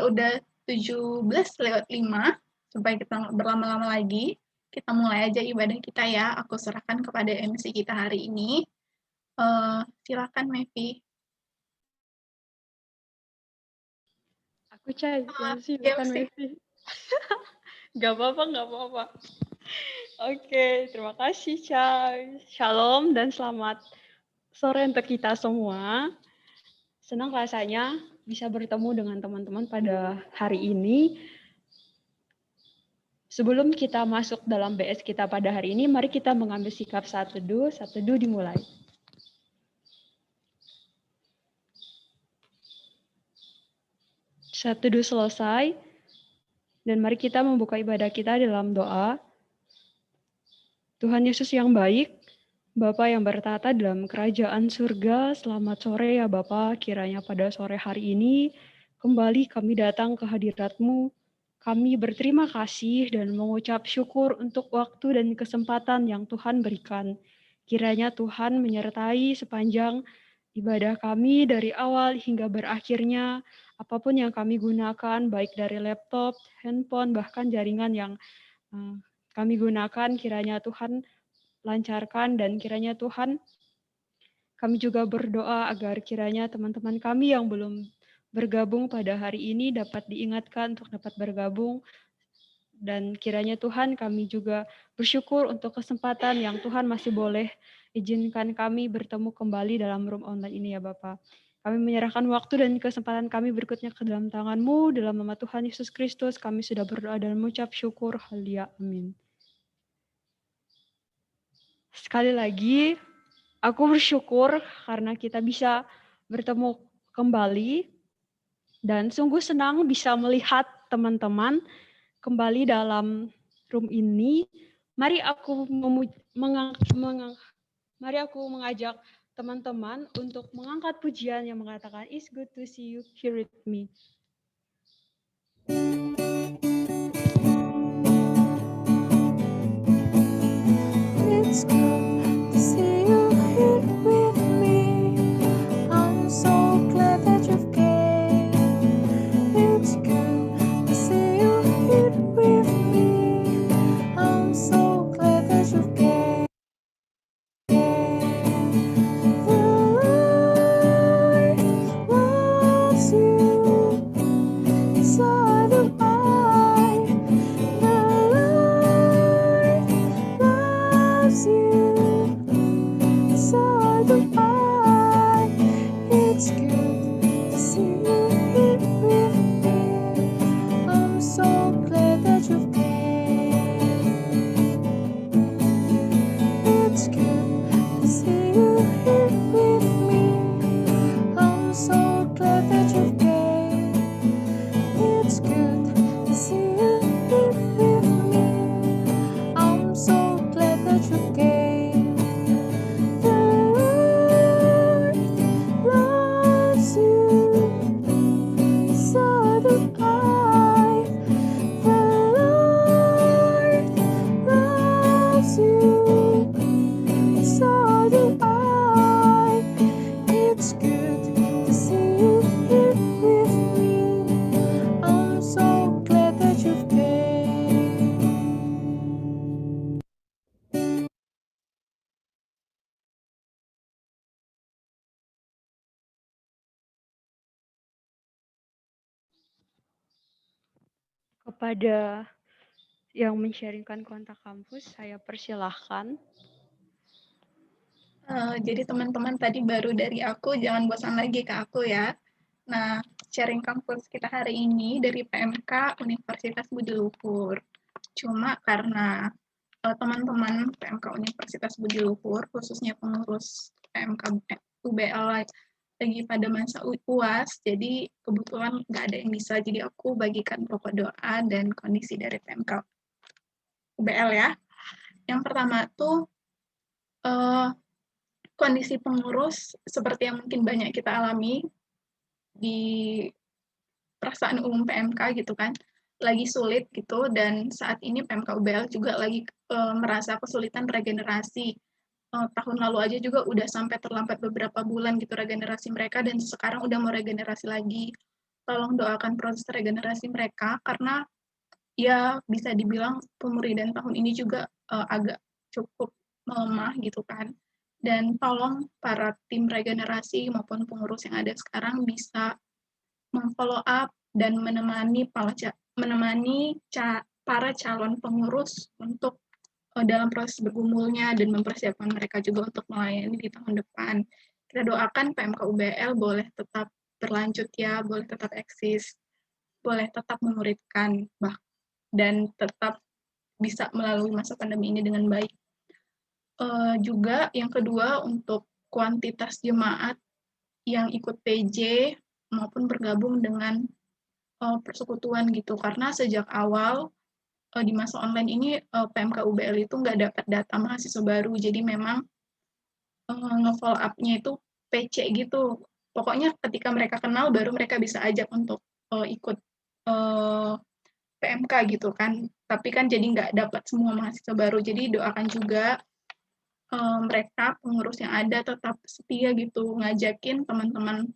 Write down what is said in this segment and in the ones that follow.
udah 17:05, supaya kita nggak berlama-lama lagi, kita mulai aja ibadah kita ya. Aku serahkan kepada MC kita hari ini. Silakan Mevi. Aku Cai, ya sih, Ya, bukan sih. Mevi. Gak apa-apa, gak apa-apa. Oke, terima kasih Cai. Shalom dan selamat sore untuk kita semua. Senang rasanya bisa bertemu dengan teman-teman pada hari ini. Sebelum kita masuk dalam BS kita pada hari ini, mari kita mengambil sikap saat teduh. Saat teduh dimulai. Saat teduh selesai, dan mari kita membuka ibadah kita dalam doa. Tuhan Yesus yang baik, Bapa yang bertata dalam kerajaan surga, selamat sore ya Bapa. Kiranya pada sore hari ini, kembali kami datang ke hadirat-Mu. Kami berterima kasih dan mengucap syukur untuk waktu dan kesempatan yang Tuhan berikan. Kiranya Tuhan menyertai sepanjang ibadah kami dari awal hingga berakhirnya, apapun yang kami gunakan, baik dari laptop, handphone, bahkan jaringan yang kami gunakan, kiranya Tuhan lancarkan, dan kiranya Tuhan, kami juga berdoa agar kiranya teman-teman kami yang belum bergabung pada hari ini dapat diingatkan untuk dapat bergabung. Dan kiranya Tuhan, kami juga bersyukur untuk kesempatan yang Tuhan masih boleh izinkan kami bertemu kembali dalam room online ini ya Bapak. Kami menyerahkan waktu dan kesempatan kami berikutnya ke dalam tangan-Mu. Dalam nama Tuhan Yesus Kristus, kami sudah berdoa dan mengucap syukur. Haleluya. Amin. Sekali lagi, aku bersyukur karena kita bisa bertemu kembali dan sungguh senang bisa melihat teman-teman kembali dalam room ini. Mari aku mengajak teman-teman untuk mengangkat pujian yang mengatakan, "It's good to see you here with me." It's good to see you here with me. I'm so glad that you've came. It's good to see you here with me. I'm so glad that you've came. The Lord loves you, so do I. The Lord loves you, so do I. It's good to see you here with me. I'm so glad that you've came. It's good to see you here with me. I'm so glad that you've came. It's good to see you here with me. I'm so glad that you came. The Lord loves you, so do I. The Lord loves you, so do I. It's good to see you here with me. I'm so glad that you've came. Kepada yang men-sharingkan kontak kampus, saya persilahkan. Jadi teman-teman tadi baru dari aku, jangan bosan lagi ke aku ya. Nah, sharing kampus kita hari ini dari PMK Universitas Budi Luhur. Cuma karena teman-teman PMK Universitas Budi Luhur, khususnya pengurus PMK UBL lagi pada masa UAS, jadi kebetulan nggak ada yang bisa, jadi aku bagikan pokok doa dan kondisi dari PMK UBL ya. Yang pertama tuh kondisi pengurus seperti yang mungkin banyak kita alami di perasaan umum PMK gitu kan, lagi sulit gitu, dan saat ini PMK UBL juga lagi merasa kesulitan regenerasi. Tahun lalu aja juga udah sampai terlambat beberapa bulan gitu regenerasi mereka, dan sekarang udah mau regenerasi lagi. tolong doakan proses regenerasi mereka karena ya bisa dibilang pemuridan tahun ini juga agak cukup melemah gitu kan. Dan tolong para tim regenerasi maupun pengurus yang ada sekarang bisa memfollow up dan menemani para calon pengurus untuk dalam proses bergumulnya dan mempersiapkan mereka juga untuk melayani di tahun depan. Kita doakan PMK UBL boleh tetap berlanjut ya, boleh tetap eksis, boleh tetap memuridkan, dan tetap bisa melalui masa pandemi ini dengan baik. Juga yang kedua untuk kuantitas jemaat yang ikut PJ maupun bergabung dengan persekutuan gitu, karena sejak awal di masa online ini PMK UBL itu nggak dapat data mahasiswa baru, jadi memang nge-follow up-nya itu PC gitu. Pokoknya ketika mereka kenal baru mereka bisa ajak untuk ikut PMK gitu kan. Tapi kan jadi nggak dapat semua mahasiswa baru. Jadi doakan juga mereka pengurus yang ada tetap setia gitu ngajakin teman-teman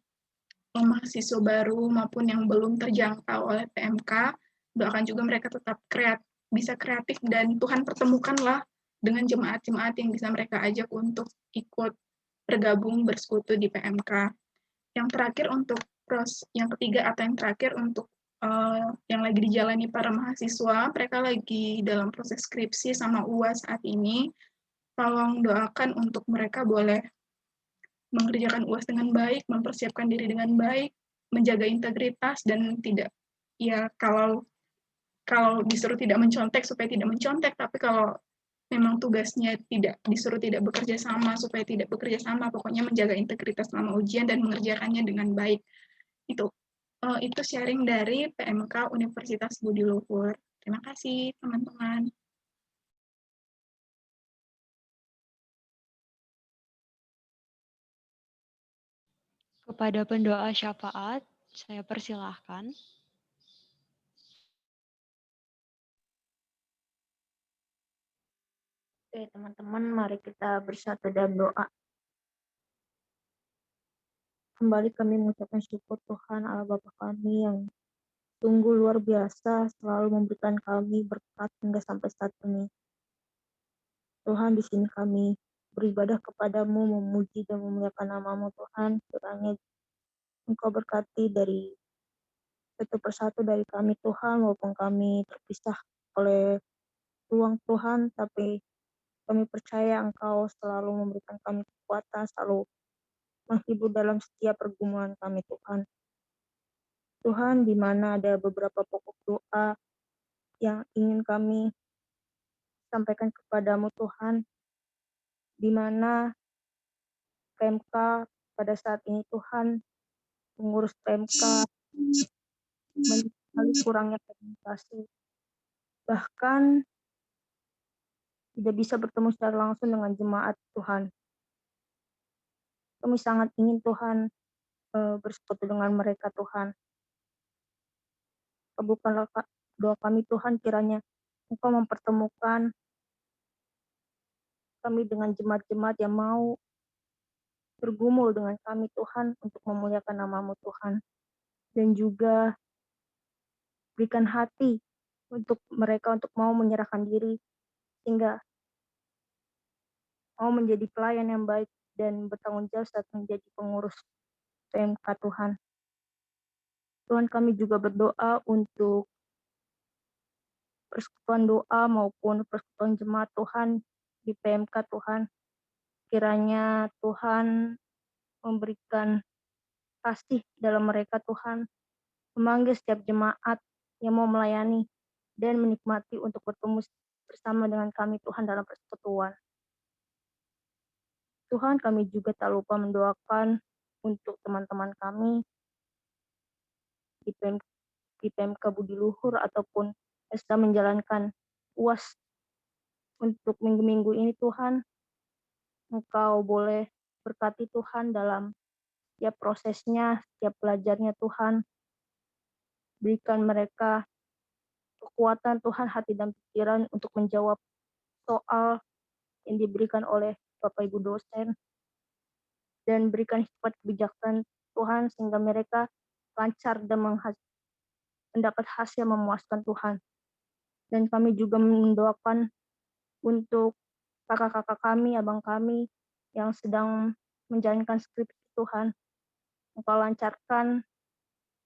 mahasiswa baru maupun yang belum terjangkau oleh PMK. Doakan juga mereka tetap bisa kreatif dan Tuhan pertemukanlah dengan jemaat-jemaat yang bisa mereka ajak untuk ikut bergabung bersekutu di PMK. Yang terakhir untuk yang ketiga atau yang terakhir untuk yang lagi dijalani para mahasiswa, mereka lagi dalam proses skripsi sama UAS saat ini. Tolong doakan untuk mereka boleh mengerjakan UAS dengan baik, mempersiapkan diri dengan baik, menjaga integritas dan tidak ya kalau disuruh tidak mencontek supaya tidak mencontek, tapi kalau memang tugasnya disuruh tidak bekerja sama supaya tidak bekerja sama, pokoknya menjaga integritas selama ujian dan mengerjakannya dengan baik. Itu sharing dari PMK Universitas Budi Luhur. Terima kasih teman-teman. Kepada pendoa syafaat, saya persilahkan. Oke, teman-teman, mari kita bersatu dalam doa. Kembali kami mengucapkan syukur Tuhan Allah Bapa kami yang sungguh luar biasa selalu memberikan kami berkat hingga sampai saat ini. Tuhan, di sini kami beribadah kepadamu, memuji dan memuliakan nama-Mu Tuhan. Kiranya Engkau berkati dari satu persatu dari kami Tuhan, walaupun kami terpisah oleh ruang Tuhan, tapi kami percaya Engkau selalu memberikan kami kekuatan, selalu menghibur dalam setiap pergumulan kami Tuhan. Tuhan, di mana ada beberapa pokok doa yang ingin kami sampaikan kepadamu Tuhan, di mana PMK pada saat ini Tuhan, mengurus PMK menyesali kurangnya komunikasi, bahkan tidak bisa bertemu secara langsung dengan jemaat Tuhan. Kami sangat ingin Tuhan bersekutu dengan mereka Tuhan. Kabulkanlah doa kami Tuhan, kiranya Engkau mempertemukan kami dengan jemaat-jemaat yang mau bergumul dengan kami Tuhan untuk memuliakan nama-Mu Tuhan. Dan juga berikan hati untuk mereka untuk mau menyerahkan diri sehingga mau menjadi pelayan yang baik dan bertanggung jawab saat menjadi pengurus PMK Tuhan. Tuhan, kami juga berdoa untuk persekutuan doa maupun persekutuan jemaat Tuhan di PMK Tuhan. Kiranya Tuhan memberikan kasih dalam mereka Tuhan, memanggil setiap jemaat yang mau melayani dan menikmati untuk bertemu bersama dengan kami Tuhan dalam persekutuan. Tuhan, kami juga tak lupa mendoakan untuk teman-teman kami di PMK Budi Luhur ataupun yang sedang menjalankan UAS untuk minggu-minggu ini Tuhan. Engkau boleh berkati Tuhan dalam setiap prosesnya, setiap belajarnya Tuhan. Berikan mereka kekuatan Tuhan, hati dan pikiran untuk menjawab soal yang diberikan oleh Bapak Ibu dosen. Dan berikan hikmat kebijaksanaan Tuhan sehingga mereka lancar dan mendapat hasil memuaskan Tuhan. Dan kami juga mendoakan untuk kakak-kakak kami, abang kami yang sedang menjalankan skripsi Tuhan. Engkau lancarkan,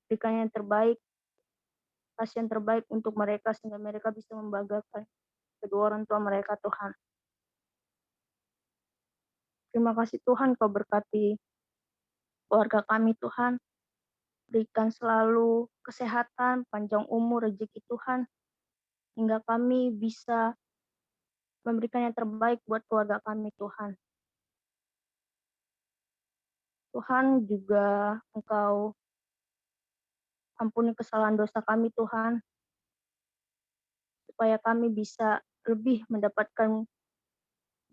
berikan yang terbaik, kasih yang terbaik untuk mereka sehingga mereka bisa membanggakan kedua orang tua mereka Tuhan. Terima kasih Tuhan Kau berkati keluarga kami Tuhan. Berikan selalu kesehatan, panjang umur, rezeki Tuhan. Hingga kami bisa memberikan yang terbaik buat keluarga kami Tuhan. Tuhan juga Engkau ampuni kesalahan dosa kami Tuhan. Supaya kami bisa lebih mendapatkan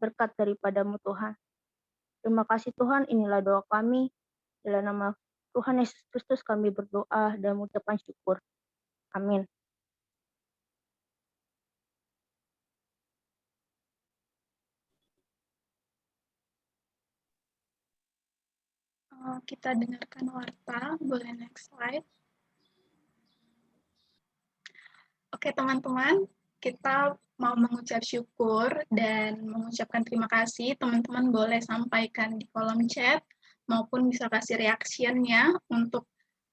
berkat daripada-Mu Tuhan. Terima kasih Tuhan, inilah doa kami. Dalam nama Tuhan Yesus Kristus kami berdoa dan mengucapkan syukur. Amin. Kita dengarkan warta, boleh next slide. Oke teman-teman, kita mau mengucap syukur dan mengucapkan terima kasih. Teman-teman boleh sampaikan di kolom chat maupun bisa kasih reaction-nya untuk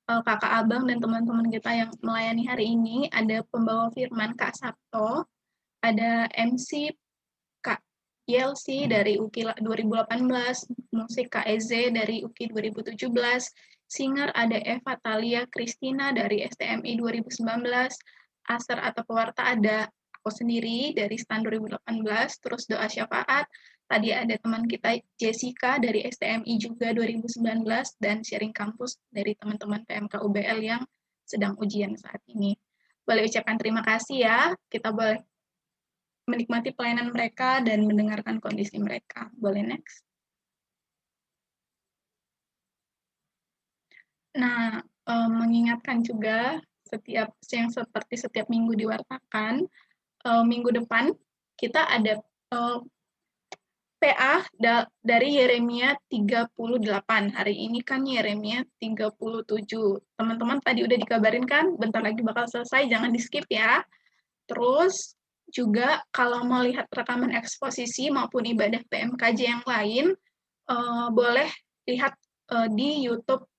kakak abang dan teman-teman kita yang melayani hari ini. Ada pembawa firman Kak Sabto, ada MC Kak Yelsi dari UKI 2018, musik Kak Eze dari UKI 2017, singer ada Eva Talia Kristina dari STMI 2019, Aser atau pewarta ada aku sendiri dari STAN 2018, terus doa syafaat, tadi ada teman kita Jessica dari STMI juga 2019, dan sharing kampus dari teman-teman PMK UBL yang sedang ujian saat ini. Boleh ucapkan terima kasih ya, kita boleh menikmati pelayanan mereka dan mendengarkan kondisi mereka. Boleh next? Nah, mengingatkan juga yang seperti setiap minggu diwartakan, minggu depan kita ada PA dari Yeremia 38. Hari ini kan Yeremia 37. Teman-teman tadi udah dikabarin kan, bentar lagi bakal selesai, jangan di-skip ya. Terus juga kalau mau lihat rekaman eksposisi maupun ibadah PMKJ yang lain, boleh lihat di YouTube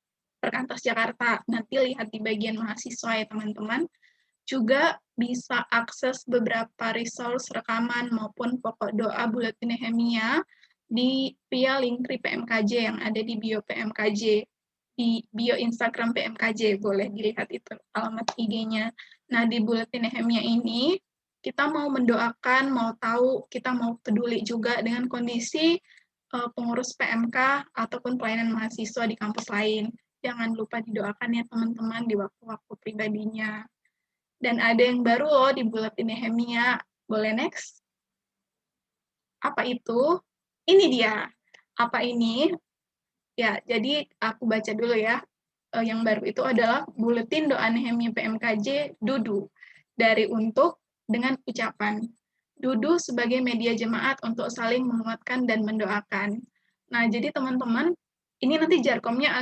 Perkantas Jakarta. Nanti lihat di bagian mahasiswa ya teman-teman. Juga bisa akses beberapa resource rekaman maupun pokok doa Buletin Nehemia via Linktree PMKJ yang ada di bio PMKJ, di bio Instagram PMKJ, boleh dilihat itu alamat IG-nya. Nah, di Buletin Nehemia ini, kita mau mendoakan, mau tahu, kita mau peduli juga dengan kondisi pengurus PMK ataupun pelayanan mahasiswa di kampus lain. Jangan lupa didoakan ya teman-teman di waktu-waktu pribadinya. Dan ada yang baru loh di Buletin Nehemia. Boleh next? Apa itu? Ini dia. Apa ini? Ya, jadi aku baca dulu ya. Yang baru itu adalah Buletin Doa Nehemia PMKJ Dudu. Dari untuk dengan ucapan. Dudu sebagai media jemaat untuk saling menguatkan dan mendoakan. Nah, jadi teman-teman, ini nanti jarkomnya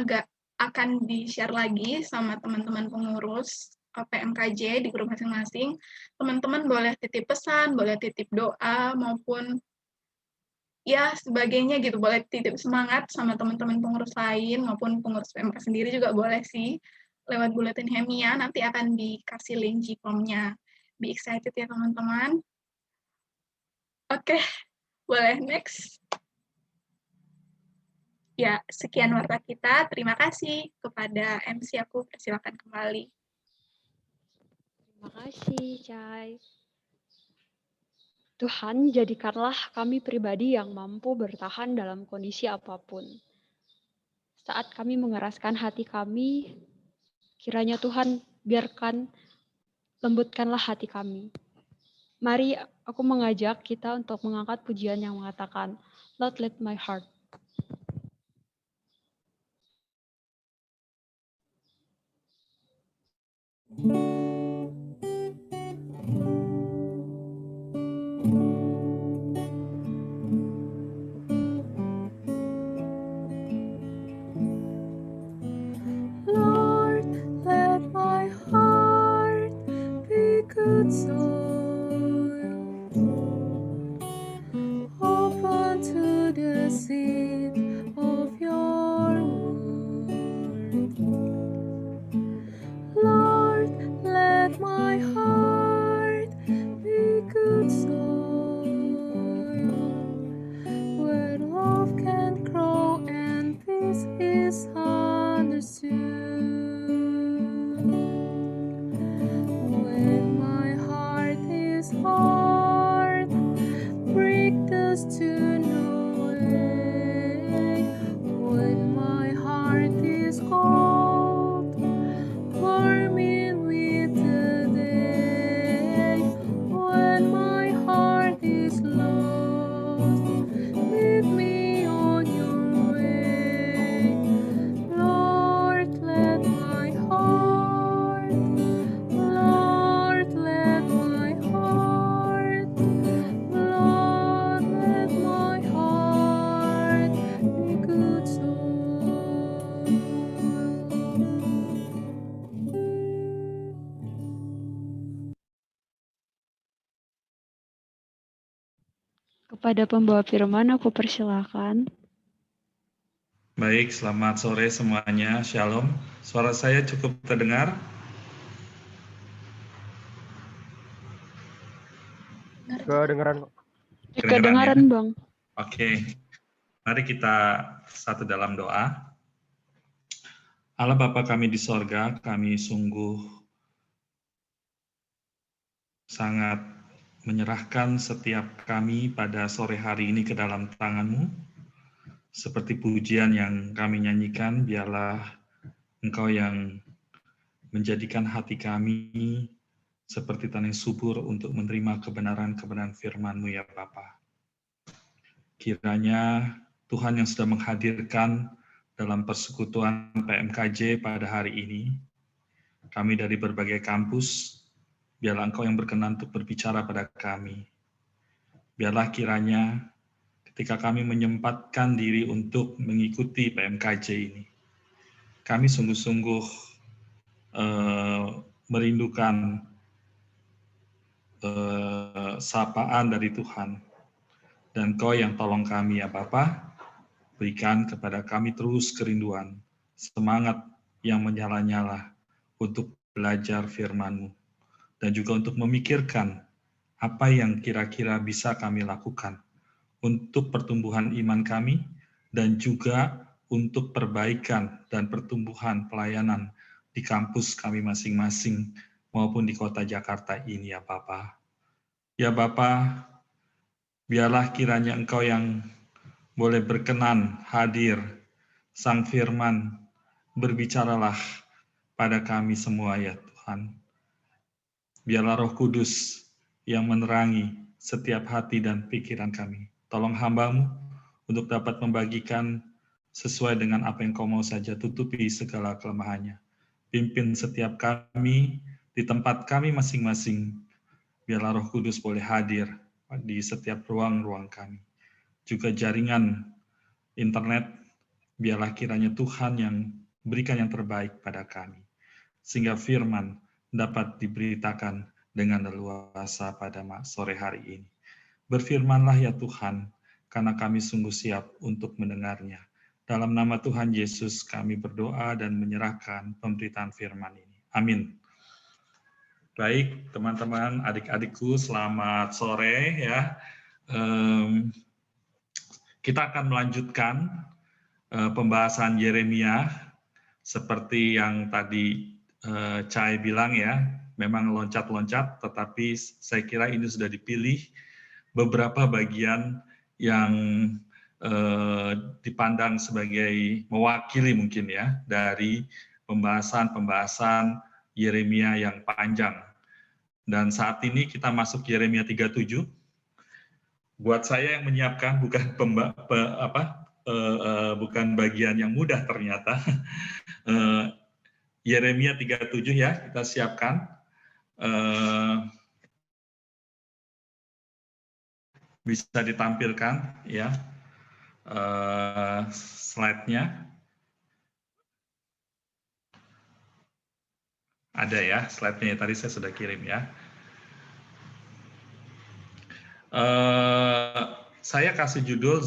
akan di-share lagi sama teman-teman pengurus PMKJ di grup masing-masing. Teman-teman boleh titip pesan, boleh titip doa, maupun ya sebagainya gitu, boleh titip semangat sama teman-teman pengurus lain, maupun pengurus PMK sendiri juga boleh sih, lewat Buletin Nehemia, nanti akan dikasih link Gcom-nya. Be excited ya teman-teman. Oke, boleh next. Ya, sekian warta kita. Terima kasih kepada MC aku. Persilakan kembali. Terima kasih, Cai. Tuhan, jadikanlah kami pribadi yang mampu bertahan dalam kondisi apapun. Saat kami mengeraskan hati kami, kiranya Tuhan biarkan lembutkanlah hati kami. Mari aku mengajak kita untuk mengangkat pujian yang mengatakan, Lord, let my heart. Lord, Lord, let my heart be good soil where love can grow and peace is understood. When my heart is hard, break the stone away. When my heart is cold, warm it with the day. When my heart is lost, lead me on your way. Lord, let my heart, Lord, let my heart, Lord, let my heart be good soil. Kepada pembawa firman aku persilakan. Baik, selamat sore semuanya. Shalom. Suara saya cukup terdengar? Kedengeran. Kedengaran, ya? Bang. Oke. Mari kita satu dalam doa. Allah Bapa kami di sorga, kami sungguh sangat menyerahkan setiap kami pada sore hari ini ke dalam tangan-Mu. Seperti pujian yang kami nyanyikan, biarlah Engkau yang menjadikan hati kami seperti tanah yang subur untuk menerima kebenaran-kebenaran firman-Mu ya Bapa. Kiranya Tuhan yang sudah menghadirkan dalam persekutuan PMKJ pada hari ini, kami dari berbagai kampus, biarlah Engkau yang berkenan untuk berbicara pada kami. Biarlah kiranya ketika kami menyempatkan diri untuk mengikuti PMKJ ini, kami sungguh-sungguh merindukan sapaan dari Tuhan. Dan Kau yang tolong kami ya Bapa, berikan kepada kami terus kerinduan, semangat yang menyala-nyala untuk belajar firman-Mu, dan juga untuk memikirkan apa yang kira-kira bisa kami lakukan untuk pertumbuhan iman kami, dan juga untuk perbaikan dan pertumbuhan pelayanan di kampus kami masing-masing, maupun di kota Jakarta ini ya Bapa. Ya Bapa, biarlah kiranya Engkau yang boleh berkenan hadir, Sang Firman, berbicaralah pada kami semua ya Tuhan. Biarlah Roh Kudus yang menerangi setiap hati dan pikiran kami. Tolong hamba-Mu untuk dapat membagikan sesuai dengan apa yang Kau mau saja, tutupi segala kelemahannya. Pimpin setiap kami di tempat kami masing-masing. Biarlah Roh Kudus boleh hadir di setiap ruang-ruang kami. Juga jaringan internet, biarlah kiranya Tuhan yang berikan yang terbaik pada kami, sehingga firman dapat diberitakan dengan leluasa pada sore hari ini. Berfirmanlah ya Tuhan, karena kami sungguh siap untuk mendengarnya. Dalam nama Tuhan Yesus kami berdoa dan menyerahkan pemberitaan firman ini. Amin. Baik, teman-teman, adik-adikku, selamat sore ya. Kita akan melanjutkan pembahasan Yeremia seperti yang tadi Cai bilang ya, memang loncat-loncat, tetapi saya kira ini sudah dipilih beberapa bagian yang dipandang sebagai mewakili mungkin ya dari pembahasan Yeremia yang panjang. Dan saat ini kita masuk Yeremia 37. Buat saya yang menyiapkan bukan bagian yang mudah ternyata. Yeremia 37 ya, kita siapkan. Bisa ditampilkan ya slide-nya. Ada ya slide-nya, tadi saya sudah kirim ya. Saya kasih judul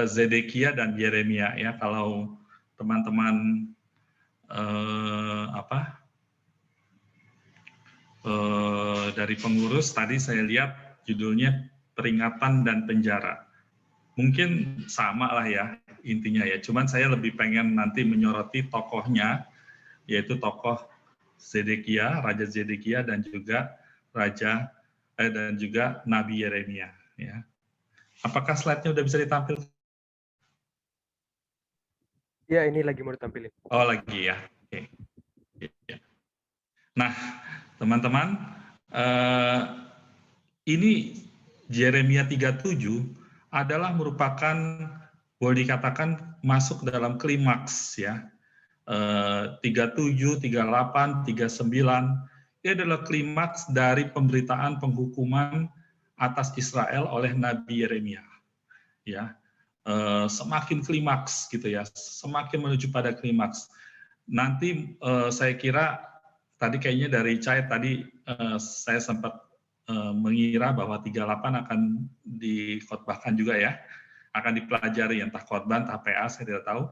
Zedekia dan Yeremia ya. Kalau teman-teman dari pengurus tadi saya lihat judulnya peringatan dan penjara. Mungkin sama lah ya intinya ya, cuman saya lebih pengen nanti menyoroti tokohnya, yaitu tokoh Zedekia, Raja Zedekia dan juga Nabi Yeremia. Ya. Apakah slide-nya udah bisa ditampilkan? Ya, ini lagi mau ditampilin. Oh lagi ya. Oke. Nah, teman-teman, ini Yeremia 37 adalah merupakan, boleh dikatakan masuk dalam klimaks ya. 37, 38, 39 ini adalah klimaks dari pemberitaan penghukuman atas Israel oleh Nabi Yeremia. Ya, semakin klimaks gitu ya, semakin menuju pada klimaks. Nanti saya kira tadi kayaknya dari Cai tadi saya sempat mengira bahwa 38 akan dikhotbahkan juga ya, akan dipelajari entah khotbah entah PA saya tidak tahu.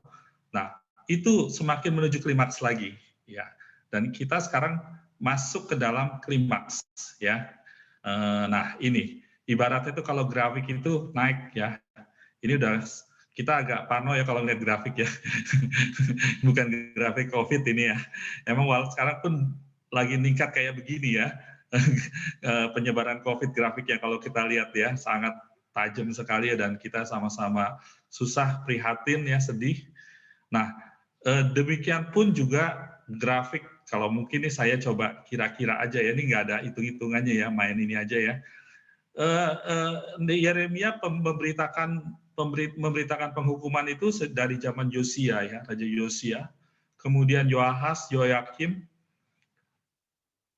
Nah, itu semakin menuju klimaks lagi ya. Dan kita sekarang masuk ke dalam klimaks ya. Nah, ini ibaratnya itu kalau grafik itu naik ya. Ini udah kita agak parno ya kalau lihat grafik ya. Bukan grafik COVID ini ya. Emang sekarang pun lagi meningkat kayak begini ya. Penyebaran COVID grafiknya kalau kita lihat ya sangat tajam sekali ya, dan kita sama-sama susah, prihatin ya, sedih. Nah, demikian pun juga grafik, kalau mungkin ini saya coba kira-kira aja ya, ini nggak ada hitung-hitungannya ya, main ini aja ya. Yeremia memberitakan penghukuman itu dari zaman Yosia ya, Raja Yosia, kemudian Yoahas, Yoyakim,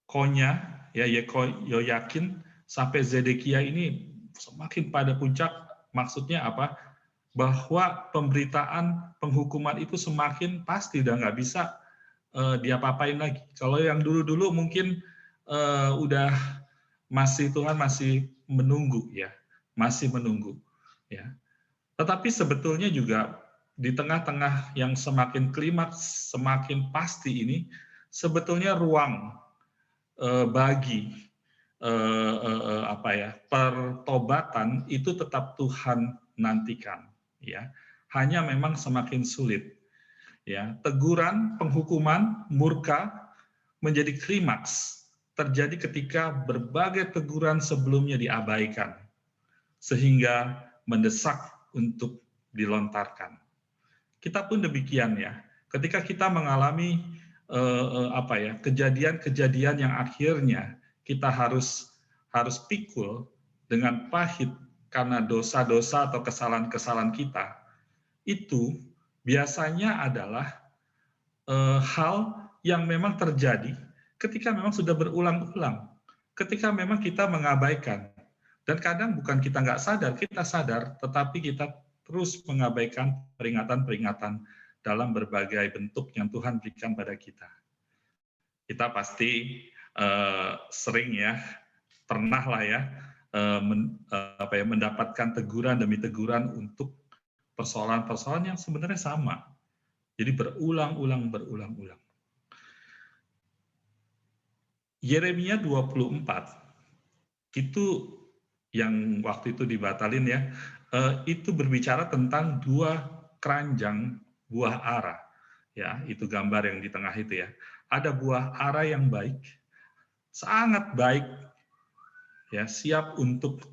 Konya, ya Yoyakin, sampai Zedekia ini semakin pada puncak. Maksudnya apa? Bahwa pemberitaan penghukuman itu semakin pasti udah nggak bisa diapa-apain lagi. Kalau yang dulu-dulu mungkin udah Tuhan masih menunggu ya, masih menunggu ya. Tetapi sebetulnya juga di tengah-tengah yang semakin klimaks, semakin pasti ini, sebetulnya ruang bagi pertobatan itu tetap Tuhan nantikan ya. Hanya memang semakin sulit ya. Teguran, penghukuman, murka menjadi klimaks terjadi ketika berbagai teguran sebelumnya diabaikan sehingga mendesak untuk dilontarkan. Kita pun demikian ya. Ketika kita mengalami kejadian-kejadian yang akhirnya kita harus pikul dengan pahit karena dosa-dosa atau kesalahan-kesalahan kita, itu biasanya adalah hal yang memang terjadi ketika memang sudah berulang-ulang, ketika memang kita mengabaikan. Dan kadang bukan kita nggak sadar, kita sadar, tetapi kita terus mengabaikan peringatan-peringatan dalam berbagai bentuk yang Tuhan berikan pada kita. Kita pasti sering ya, pernah lah ya, mendapatkan teguran demi teguran untuk persoalan-persoalan yang sebenarnya sama. Jadi berulang-ulang. Yeremia 24 itu yang waktu itu dibatalin ya, itu berbicara tentang 2 keranjang buah ara. Ya, itu gambar yang di tengah itu ya. Ada buah ara yang baik, sangat baik, ya, siap untuk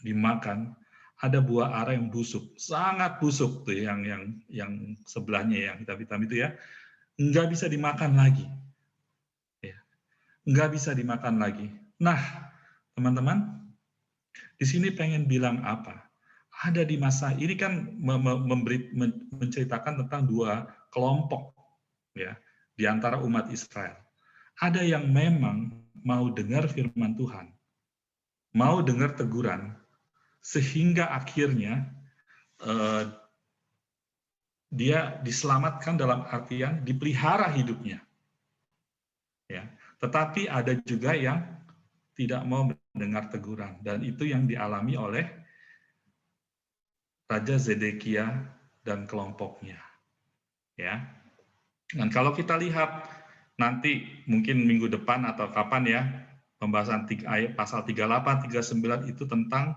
dimakan. Ada buah ara yang busuk, sangat busuk tuh yang sebelahnya yang hitam-hitam itu ya, nggak bisa dimakan lagi. Ya, nggak bisa dimakan lagi. Nah, teman-teman, di sini pengen bilang apa? Ada di masa ini kan menceritakan tentang 2 kelompok ya di antara umat Israel. Ada yang memang mau dengar firman Tuhan, mau dengar teguran, sehingga akhirnya dia diselamatkan dalam artian dipelihara hidupnya. Ya, tetapi ada juga yang tidak mau mendengar teguran, dan itu yang dialami oleh Raja Zedekia dan kelompoknya. Ya. Dan kalau kita lihat nanti mungkin minggu depan atau kapan ya, pembahasan pasal 38, 39 itu tentang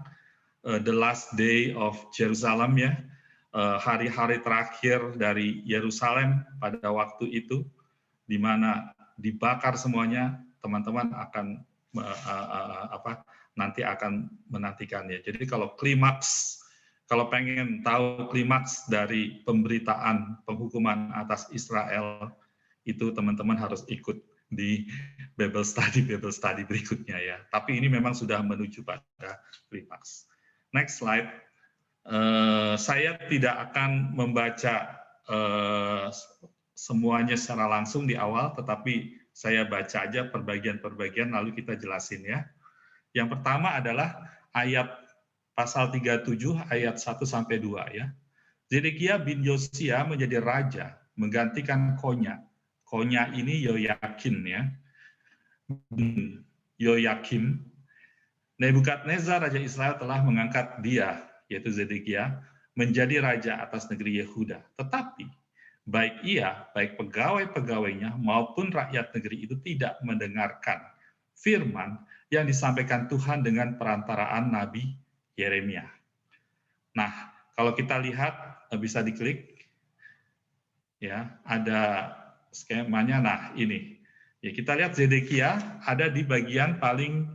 the last day of Jerusalem ya, hari-hari terakhir dari Yerusalem pada waktu itu, di mana dibakar semuanya, teman-teman akan nanti akan menantikannya. Jadi kalau pengen tahu klimaks dari pemberitaan penghukuman atas Israel, itu teman-teman harus ikut di Bible study berikutnya ya. Tapi ini memang sudah menuju pada klimaks. Next slide. Saya tidak akan membaca semuanya secara langsung di awal, tetapi saya baca aja perbagian-perbagian lalu kita jelasin ya. Yang pertama adalah ayat pasal 37 ayat 1 sampai 2 ya. Zedekia bin Yosia menjadi raja menggantikan Konya. Konya ini Yoyakin ya. Yoyakim. Nebukadnezar raja Israel telah mengangkat dia, yaitu Zedekia, menjadi raja atas negeri Yehuda. Tetapi baik ia, baik pegawai-pegawainya maupun rakyat negeri itu tidak mendengarkan firman yang disampaikan Tuhan dengan perantaraan Nabi Yeremia. Nah, kalau kita lihat bisa diklik ya, ada skemanya. Nah, ini. Ya, kita lihat Zedekia ada di bagian paling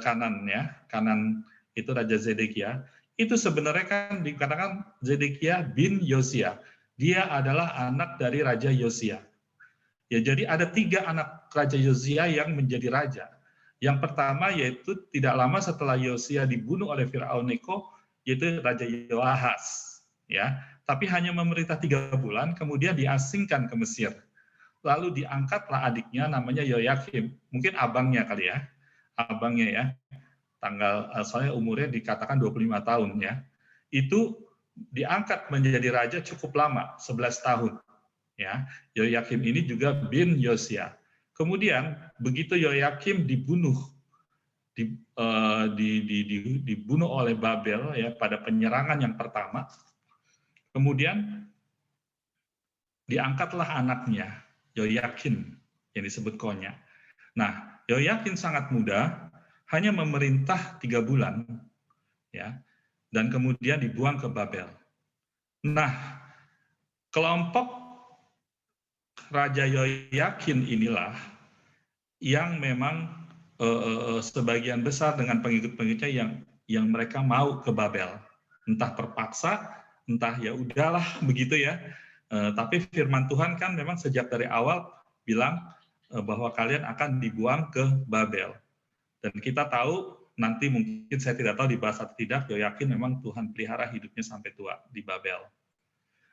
kanan ya. Kanan itu Raja Zedekia. Itu sebenarnya kan dikatakan Zedekia bin Yosia. Dia adalah anak dari Raja Yosia. Ya, jadi ada 3 anak Raja Yosia yang menjadi raja. Yang pertama yaitu tidak lama setelah Yosia dibunuh oleh Firaun Neko, yaitu Raja Yoahas. Ya, tapi hanya memerintah 3 bulan, kemudian diasingkan ke Mesir. Lalu diangkatlah adiknya namanya Yoyakim, mungkin abangnya kali ya, abangnya ya. Soalnya umurnya dikatakan 25 tahun ya. Itu diangkat menjadi raja cukup lama, 11 tahun. Ya, Yoyakim ini juga bin Yosia. Kemudian begitu Yoyakim dibunuh oleh Babel ya pada penyerangan yang pertama, kemudian diangkatlah anaknya Yoyakin yang disebut Konya. Nah, Yoyakin sangat muda, hanya memerintah 3 bulan, ya, dan kemudian dibuang ke Babel. Nah, kelompok Raja Yoyakin inilah yang memang sebagian besar dengan pengikut-pengikutnya yang mereka mau ke Babel, entah terpaksa, entah ya udahlah begitu ya. Tapi firman Tuhan kan memang sejak dari awal bilang bahwa kalian akan dibuang ke Babel. Dan kita tahu, nanti mungkin saya tidak tahu dibahas atau tidak, Yoyakin memang Tuhan pelihara hidupnya sampai tua di Babel.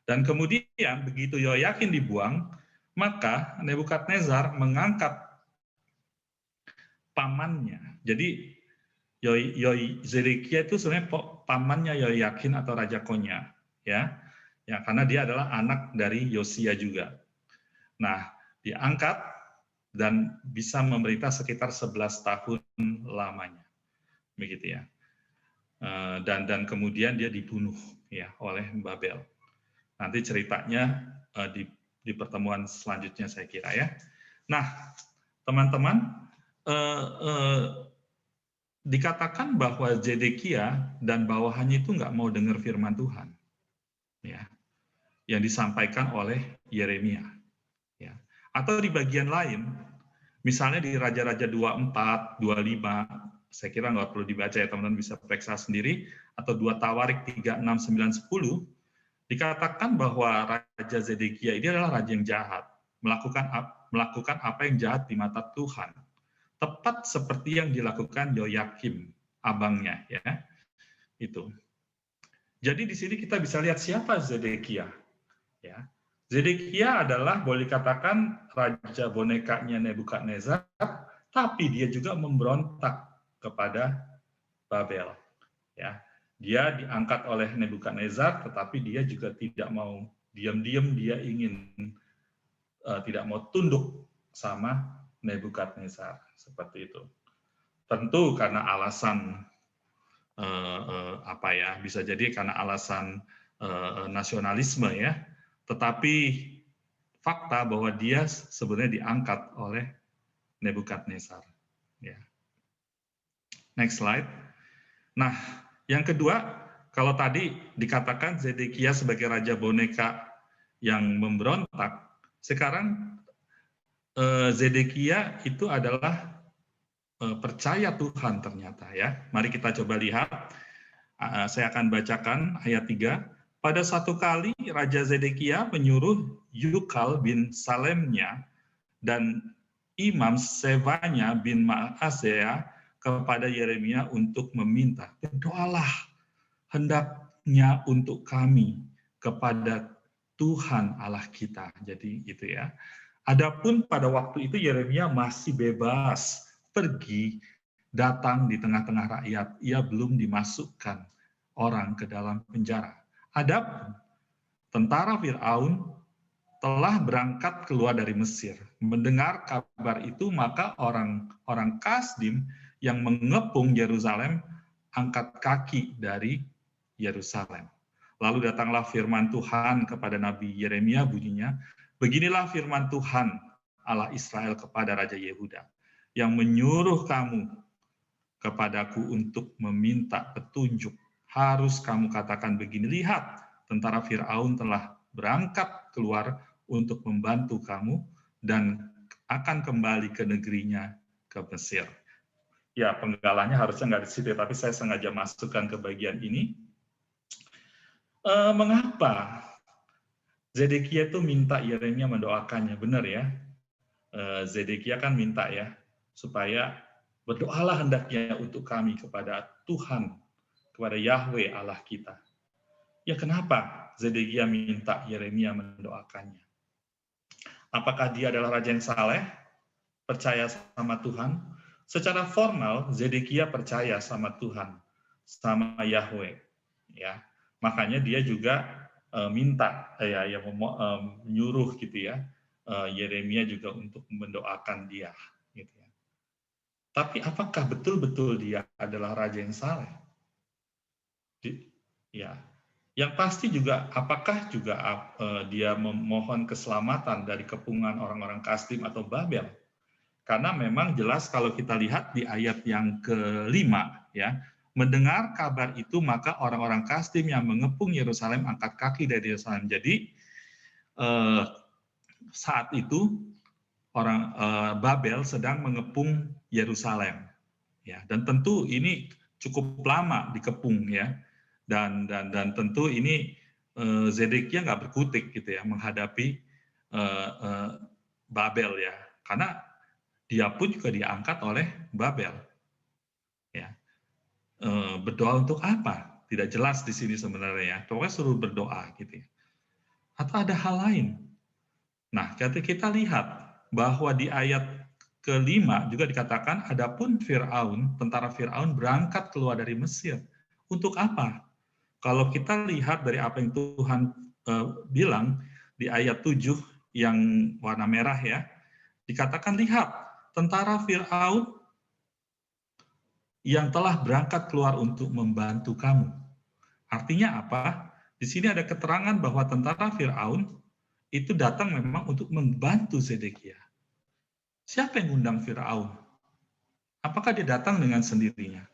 Dan kemudian begitu Yoyakin dibuang, maka Nebukadnezar mengangkat pamannya. Jadi Zedekia itu sebenarnya pamannya Yoyakin atau Raja Konya, ya, karena dia adalah anak dari Yosia juga. Nah, diangkat dan bisa memerintah sekitar 11 tahun lamanya, begitu ya. Dan kemudian dia dibunuh ya oleh Babel. Nanti ceritanya di pertemuan selanjutnya saya kira ya. Nah, teman-teman, dikatakan bahwa Zedekia dan bawahannya itu nggak mau dengar firman Tuhan, ya, yang disampaikan oleh Yeremia. Ya. Atau di bagian lain, misalnya di Raja-Raja 24, 25, saya kira nggak perlu dibaca ya, teman-teman bisa periksa sendiri, atau 2 Tawarik 3, 6, 9, 10, dikatakan bahwa Raja Zedekia ini adalah raja yang jahat, melakukan apa yang jahat di mata Tuhan. Tepat seperti yang dilakukan Yoyakim, abangnya, ya. Itu. Jadi di sini kita bisa lihat siapa Zedekia, ya. Zedekia adalah boleh dikatakan raja bonekanya Nebukadnezar, tapi dia juga memberontak kepada Babel. Ya, dia diangkat oleh Nebukadnezar, tetapi dia juga tidak mau diam-diam, dia ingin tidak mau tunduk sama Nebukadnezar, seperti itu. Tentu karena alasan bisa jadi karena alasan nasionalisme ya. Tetapi fakta bahwa dia sebenarnya diangkat oleh Nebukadnezar. Ya. Next slide. Nah, yang kedua, kalau tadi dikatakan Zedekia sebagai raja boneka yang memberontak, sekarang Zedekia itu adalah percaya Tuhan ternyata ya. Mari kita coba lihat. Saya akan bacakan ayat 3. Pada satu kali Raja Zedekia menyuruh Yukal bin Salemnya dan Imam Sevanya bin Maasea kepada Yeremia untuk meminta, berdoalah hendaknya untuk kami kepada Tuhan Allah kita. Jadi itu ya. Adapun pada waktu itu Yeremia masih bebas pergi datang di tengah-tengah rakyat. Ia belum dimasukkan orang ke dalam penjara. Adapun tentara Firaun telah berangkat keluar dari Mesir. Mendengar kabar itu, maka orang-orang Kasdim yang mengepung Yerusalem angkat kaki dari Yerusalem. Lalu datanglah firman Tuhan kepada Nabi Yeremia, bunyinya, beginilah firman Tuhan Allah Israel kepada Raja Yehuda, yang menyuruh kamu kepadaku untuk meminta petunjuk. Harus kamu katakan begini, lihat, tentara Firaun telah berangkat keluar untuk membantu kamu dan akan kembali ke negerinya, ke Mesir. Ya, penggalannya harusnya nggak di situ, tapi saya sengaja masukkan ke bagian ini. Mengapa Zedekia itu minta Yeremia mendoakannya? Benar ya, Zedekia kan minta ya, supaya berdoalah hendaknya untuk kami kepada Tuhan, kepada Yahweh Allah kita. Ya kenapa Zedekia minta Yeremia mendoakannya? Apakah dia adalah raja yang saleh, percaya sama Tuhan? Secara formal Zedekia percaya sama Tuhan, sama Yahweh. Ya, makanya dia juga minta menyuruh gitu ya Yeremia juga untuk mendoakan dia. Gitu ya. Tapi apakah betul-betul dia adalah raja yang saleh? Ya, yang pasti juga apakah juga dia memohon keselamatan dari kepungan orang-orang Kasdim atau Babel? Karena memang jelas kalau kita lihat di ayat yang ke-5 ya, mendengar kabar itu maka orang-orang Kasdim yang mengepung Yerusalem angkat kaki dari Yerusalem. Jadi saat itu orang Babel sedang mengepung Yerusalem. Ya, dan tentu ini cukup lama dikepung ya. Dan tentu ini Zedekia nggak berkutik gitu ya menghadapi Babel ya, karena dia pun juga diangkat oleh Babel. Ya, berdoa untuk apa? Tidak jelas di sini sebenarnya ya. Pokoknya suruh berdoa gitu ya. Atau ada hal lain? Nah, kita lihat bahwa di ayat ke-5 juga dikatakan, adapun Firaun, tentara Firaun berangkat keluar dari Mesir. Untuk apa? Kalau kita lihat dari apa yang Tuhan bilang di ayat 7 yang warna merah ya, dikatakan lihat tentara Firaun yang telah berangkat keluar untuk membantu kamu. Artinya apa? Di sini ada keterangan bahwa tentara Firaun itu datang memang untuk membantu Zedekia. Siapa yang undang Firaun? Apakah dia datang dengan sendirinya?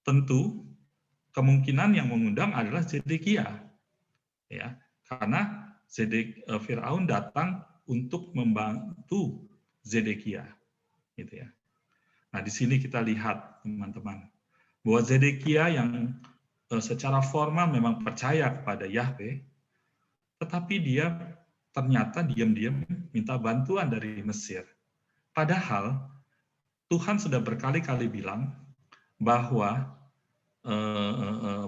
Tentu kemungkinan yang mengundang adalah Zedekia, ya, karena Firaun datang untuk membantu Zedekia, gitu ya. Nah di sini kita lihat teman-teman bahwa Zedekia yang secara formal memang percaya kepada Yahweh, tetapi dia ternyata diam-diam minta bantuan dari Mesir. Padahal Tuhan sudah berkali-kali bilang bahwa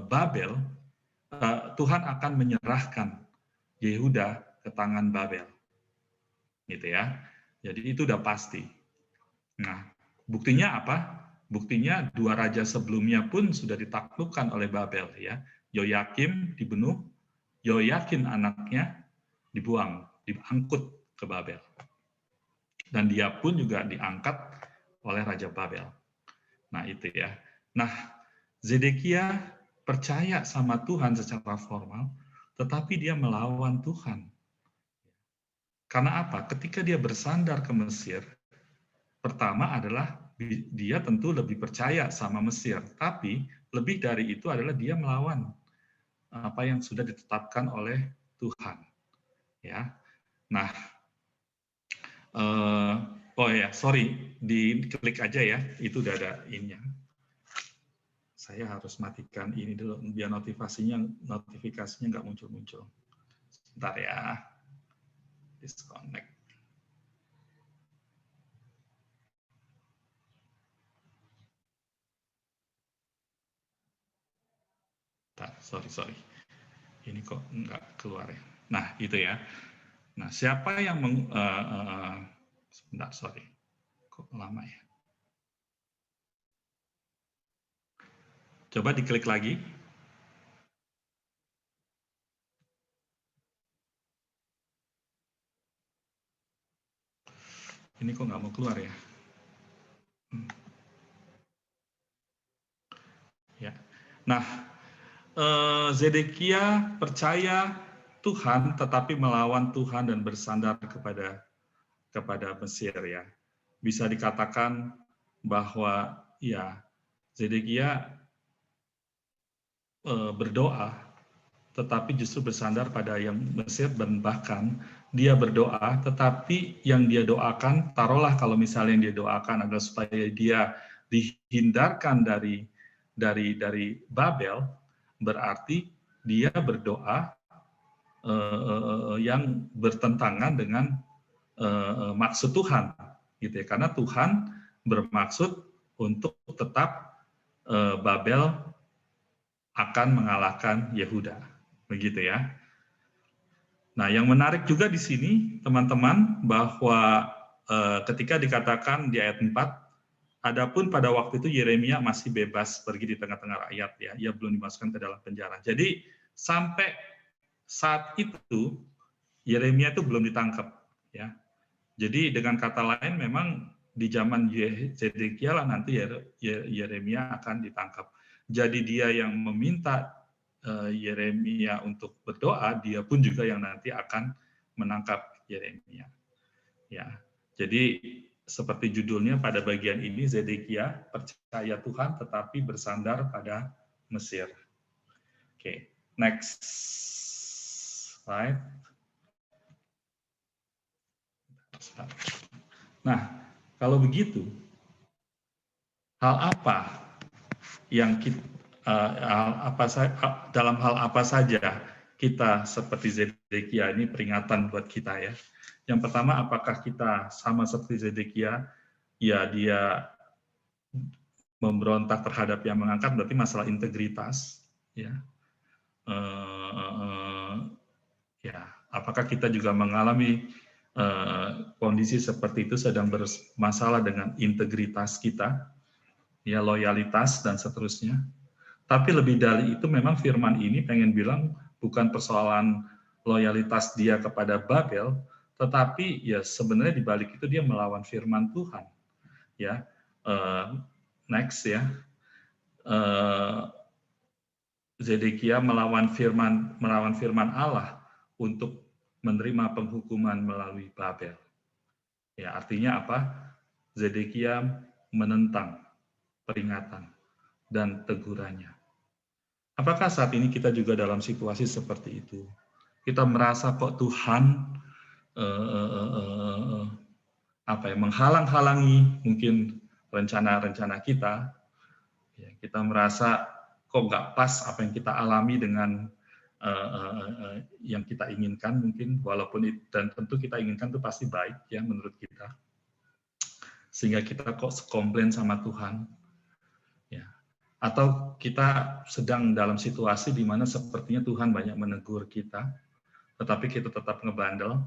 Babel, Tuhan akan menyerahkan Yehuda ke tangan Babel, gitu ya. Jadi itu udah pasti. Nah, buktinya apa? Buktinya dua raja sebelumnya pun sudah ditaklukkan oleh Babel, ya. Yoyakim dibunuh, Yoyakin anaknya dibuang, diangkut ke Babel, dan dia pun juga diangkat oleh Raja Babel. Nah itu ya. Nah, Zedekia percaya sama Tuhan secara formal, tetapi dia melawan Tuhan. Karena apa? Ketika dia bersandar ke Mesir, pertama adalah dia tentu lebih percaya sama Mesir, tapi lebih dari itu adalah dia melawan apa yang sudah ditetapkan oleh Tuhan. Ya, nah, oh ya, sorry, diklik aja ya, itu udah ada ininya. Saya harus matikan ini dulu biar notifikasinya nggak muncul-muncul. Sebentar ya, disconnect. Sorry. Ini kok nggak keluar ya. Nah, itu ya. Nah, siapa yang sebentar, sorry. Kok lama ya? Coba diklik lagi. Ini kok nggak mau keluar ya? Ya. Nah, Zedekia percaya Tuhan tetapi melawan Tuhan dan bersandar kepada Mesir ya. Bisa dikatakan bahwa ya Zedekia berdoa tetapi justru bersandar pada yang Mesir, dan bahkan dia berdoa tetapi yang dia doakan, taruhlah kalau misalnya yang dia doakan adalah supaya dia dihindarkan dari Babel, berarti dia berdoa yang bertentangan dengan maksud Tuhan, gitu ya. Karena Tuhan bermaksud untuk tetap Babel akan mengalahkan Yehuda, begitu ya. Nah, yang menarik juga di sini, teman-teman, bahwa ketika dikatakan di ayat 4, adapun pada waktu itu Yeremia masih bebas pergi di tengah-tengah rakyat ya, ia belum dimasukkan ke dalam penjara. Jadi sampai saat itu Yeremia itu belum ditangkap ya. Jadi dengan kata lain memang di zaman Zedekia lah nanti Yeremia akan ditangkap. Jadi dia yang meminta Yeremia untuk berdoa, dia pun juga yang nanti akan menangkap Yeremia. Ya, jadi seperti judulnya pada bagian ini, Zedekia percaya Tuhan tetapi bersandar pada Mesir. Oke, next slide. Nah, kalau begitu, hal apa yang kita dalam hal apa saja kita seperti Zedekia, ini peringatan buat kita ya. Yang pertama, apakah kita sama seperti Zedekia, ya dia memberontak terhadap yang mengangkat, berarti masalah integritas ya. Ya, apakah kita juga mengalami kondisi seperti itu, sedang bermasalah dengan integritas kita, ya, loyalitas dan seterusnya. Tapi lebih dari itu memang firman ini pengen bilang bukan persoalan loyalitas dia kepada Babel, tetapi ya sebenarnya di balik itu dia melawan firman Tuhan. Ya, next ya. Zedekia melawan firman Allah untuk menerima penghukuman melalui Babel. Ya, artinya apa? Zedekia menentang peringatan dan tegurannya. Apakah saat ini kita juga dalam situasi seperti itu? Kita merasa kok Tuhan menghalang-halangi mungkin rencana-rencana kita. Ya, kita merasa kok nggak pas apa yang kita alami dengan yang kita inginkan mungkin, walaupun dan tentu kita inginkan itu pasti baik ya menurut kita. Sehingga kita kok komplain sama Tuhan. Atau kita sedang dalam situasi di mana sepertinya Tuhan banyak menegur kita, tetapi kita tetap ngebandel,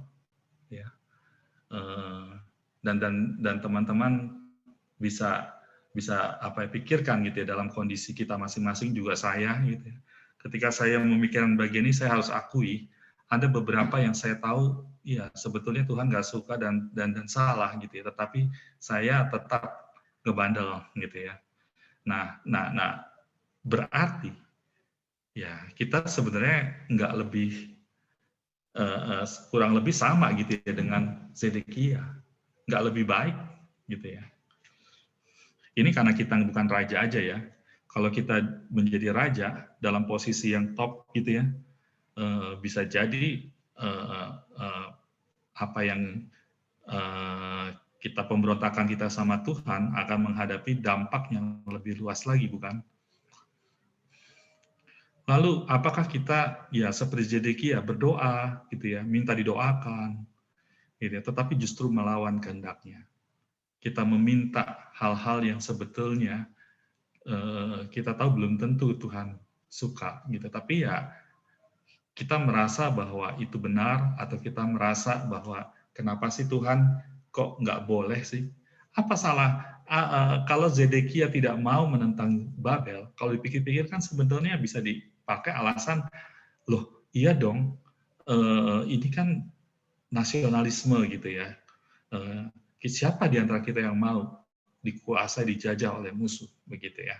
ya. Dan teman-teman bisa pikirkan gitu ya, dalam kondisi kita masing-masing, juga saya gitu ya. Ketika saya memikirkan bagian ini, saya harus akui ada beberapa yang saya tahu ya sebetulnya Tuhan nggak suka dan salah gitu ya, tetapi saya tetap ngebandel gitu ya. Nah, berarti ya kita sebenarnya nggak lebih kurang lebih sama gitu ya dengan Zedekia, nggak lebih baik gitu ya. Ini karena kita bukan raja aja ya. Kalau kita menjadi raja dalam posisi yang top gitu ya, bisa jadi apa yang kita pemberontakan kita sama Tuhan akan menghadapi dampak yang lebih luas lagi, bukan? Lalu apakah kita ya seperti Zedekia berdoa gitu ya, minta didoakan, gitu ya, tetapi justru melawan kehendaknya. Kita meminta hal-hal yang sebetulnya kita tahu belum tentu Tuhan suka gitu, tapi ya kita merasa bahwa itu benar, atau kita merasa bahwa kenapa sih Tuhan kok nggak boleh sih? Apa salah kalau Zedekia tidak mau menentang Babel? Kalau dipikir-pikir kan sebetulnya bisa dipakai alasan, loh iya dong, ini kan nasionalisme gitu ya. Siapa di antara kita yang mau dikuasai, dijajah oleh musuh begitu ya?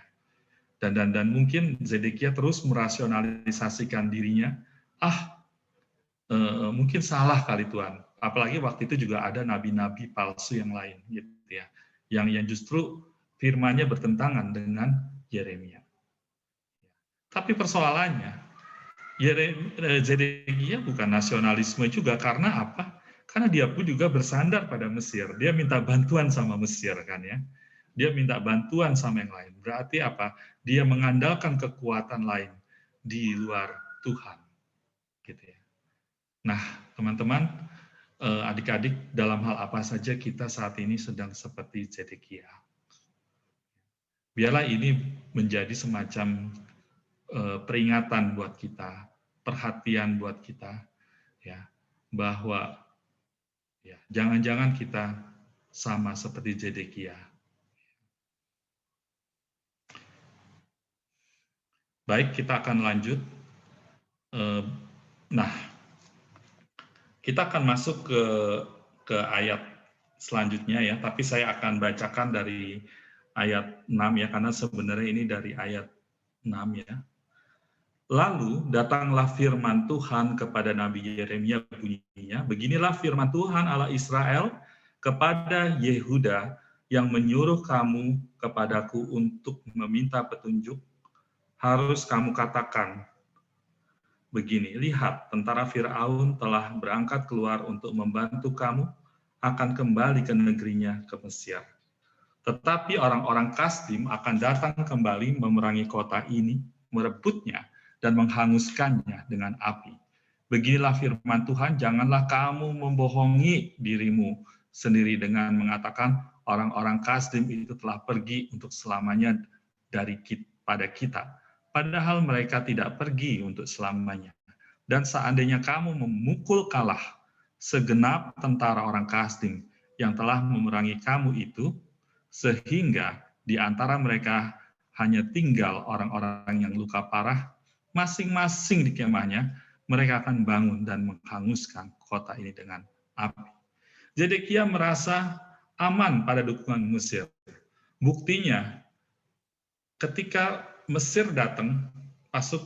Dan mungkin Zedekia terus merasionalisasikan dirinya, mungkin salah kali Tuhan. Apalagi waktu itu juga ada nabi-nabi palsu yang lain gitu ya, yang justru firman-Nya bertentangan dengan Yeremia. Tapi persoalannya Zedekia bukan nasionalisme juga, karena apa? Karena dia pun juga bersandar pada Mesir. Dia minta bantuan sama Mesir kan ya. Dia minta bantuan sama yang lain. Berarti apa? Dia mengandalkan kekuatan lain di luar Tuhan. Gitu ya. Nah, teman-teman, adik-adik, dalam hal apa saja kita saat ini sedang seperti Zedekia. Biarlah ini menjadi semacam peringatan buat kita, perhatian buat kita, ya, bahwa ya jangan-jangan kita sama seperti Zedekia. Baik, kita akan lanjut. Nah, kita akan masuk ke ayat selanjutnya ya, tapi saya akan bacakan dari ayat 6 ya, karena sebenarnya ini dari ayat 6 ya. Lalu datanglah firman Tuhan kepada Nabi Yeremia bunyinya, beginilah firman Tuhan Allah Israel kepada Yehuda yang menyuruh kamu kepadaku untuk meminta petunjuk, harus kamu katakan begini, lihat tentara Fir'aun telah berangkat keluar untuk membantu kamu, akan kembali ke negerinya ke Mesir. Tetapi orang-orang Kasdim akan datang kembali memerangi kota ini, merebutnya, dan menghanguskannya dengan api. Beginilah firman Tuhan, janganlah kamu membohongi dirimu sendiri dengan mengatakan orang-orang Kasdim itu telah pergi untuk selamanya pada kita. Padahal mereka tidak pergi untuk selamanya. Dan seandainya kamu memukul kalah segenap tentara orang Kasdim yang telah memerangi kamu itu, sehingga di antara mereka hanya tinggal orang-orang yang luka parah, masing-masing di kemahnya, mereka akan bangun dan menghanguskan kota ini dengan api. Zedekia merasa aman pada dukungan Mesir. Buktinya, ketika Mesir datang,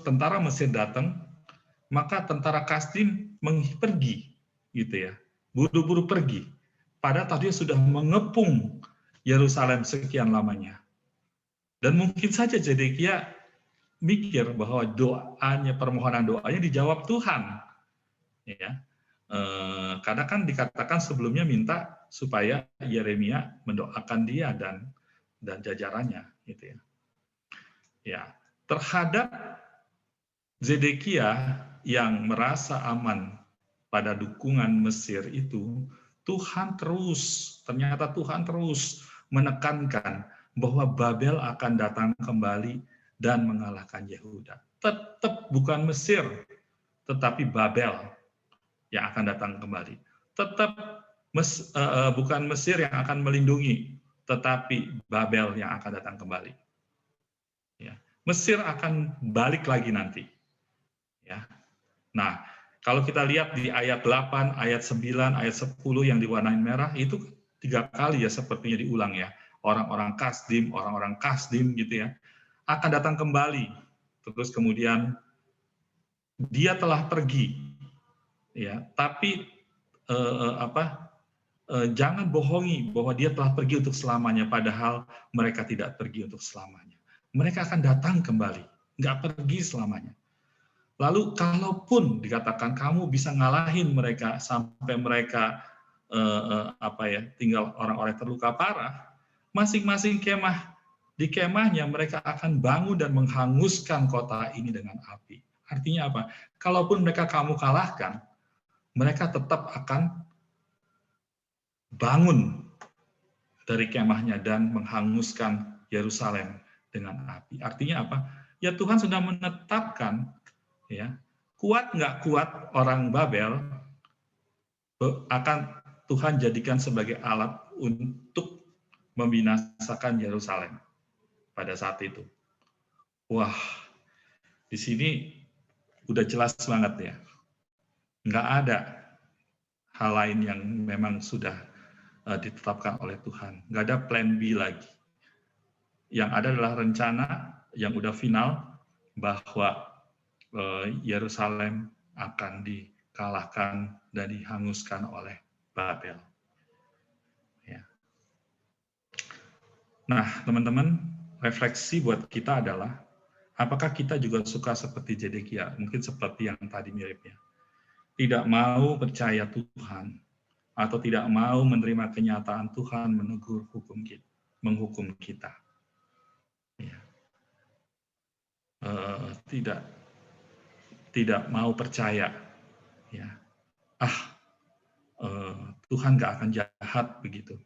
tentara Mesir datang, maka tentara Kasdim pergi, gitu ya, buru-buru pergi. Padahal tadi sudah mengepung Yerusalem sekian lamanya. Dan mungkin saja Zedekia mikir bahwa permohonan doanya dijawab Tuhan. Ya, karena kan dikatakan sebelumnya minta supaya Yeremia mendoakan dia dan jajarannya, gitu ya. Ya, terhadap Zedekia yang merasa aman pada dukungan Mesir itu, ternyata Tuhan terus menekankan bahwa Babel akan datang kembali dan mengalahkan Yehuda. Tetap bukan Mesir, tetapi Babel yang akan datang kembali. Tetap bukan Mesir yang akan melindungi, tetapi Babel yang akan datang kembali. Ya. Mesir akan balik lagi nanti. Ya. Nah, kalau kita lihat di ayat 8, ayat 9, ayat 10 yang diwarnai merah, itu 3 kali ya sepertinya diulang ya. Orang-orang Kasdim gitu ya, akan datang kembali. Terus kemudian dia telah pergi. ya, tapi jangan bohongi bahwa dia telah pergi untuk selamanya, padahal mereka tidak pergi untuk selamanya. Mereka akan datang kembali, nggak pergi selamanya. Lalu kalaupun dikatakan kamu bisa ngalahin mereka sampai mereka tinggal orang-orang terluka parah, masing-masing kemah di kemahnya mereka akan bangun dan menghanguskan kota ini dengan api. Artinya apa? Kalaupun mereka kamu kalahkan, mereka tetap akan bangun dari kemahnya dan menghanguskan Yerusalem dengan api. Artinya apa? Ya Tuhan sudah menetapkan, ya, kuat nggak kuat orang Babel akan Tuhan jadikan sebagai alat untuk membinasakan Yerusalem pada saat itu. Wah, di sini udah jelas banget ya. Nggak ada hal lain yang memang sudah ditetapkan oleh Tuhan. Nggak ada plan B lagi. Yang ada adalah rencana yang udah final bahwa Yerusalem akan dikalahkan dan dihanguskan oleh Babel. Ya. Nah, teman-teman, refleksi buat kita adalah, apakah kita juga suka seperti Zedekia? Mungkin seperti yang tadi miripnya. Tidak mau percaya Tuhan, atau tidak mau menerima kenyataan Tuhan menegur menghukum kita. Ya. Tidak mau percaya, ya. Tuhan nggak akan jahat begitu,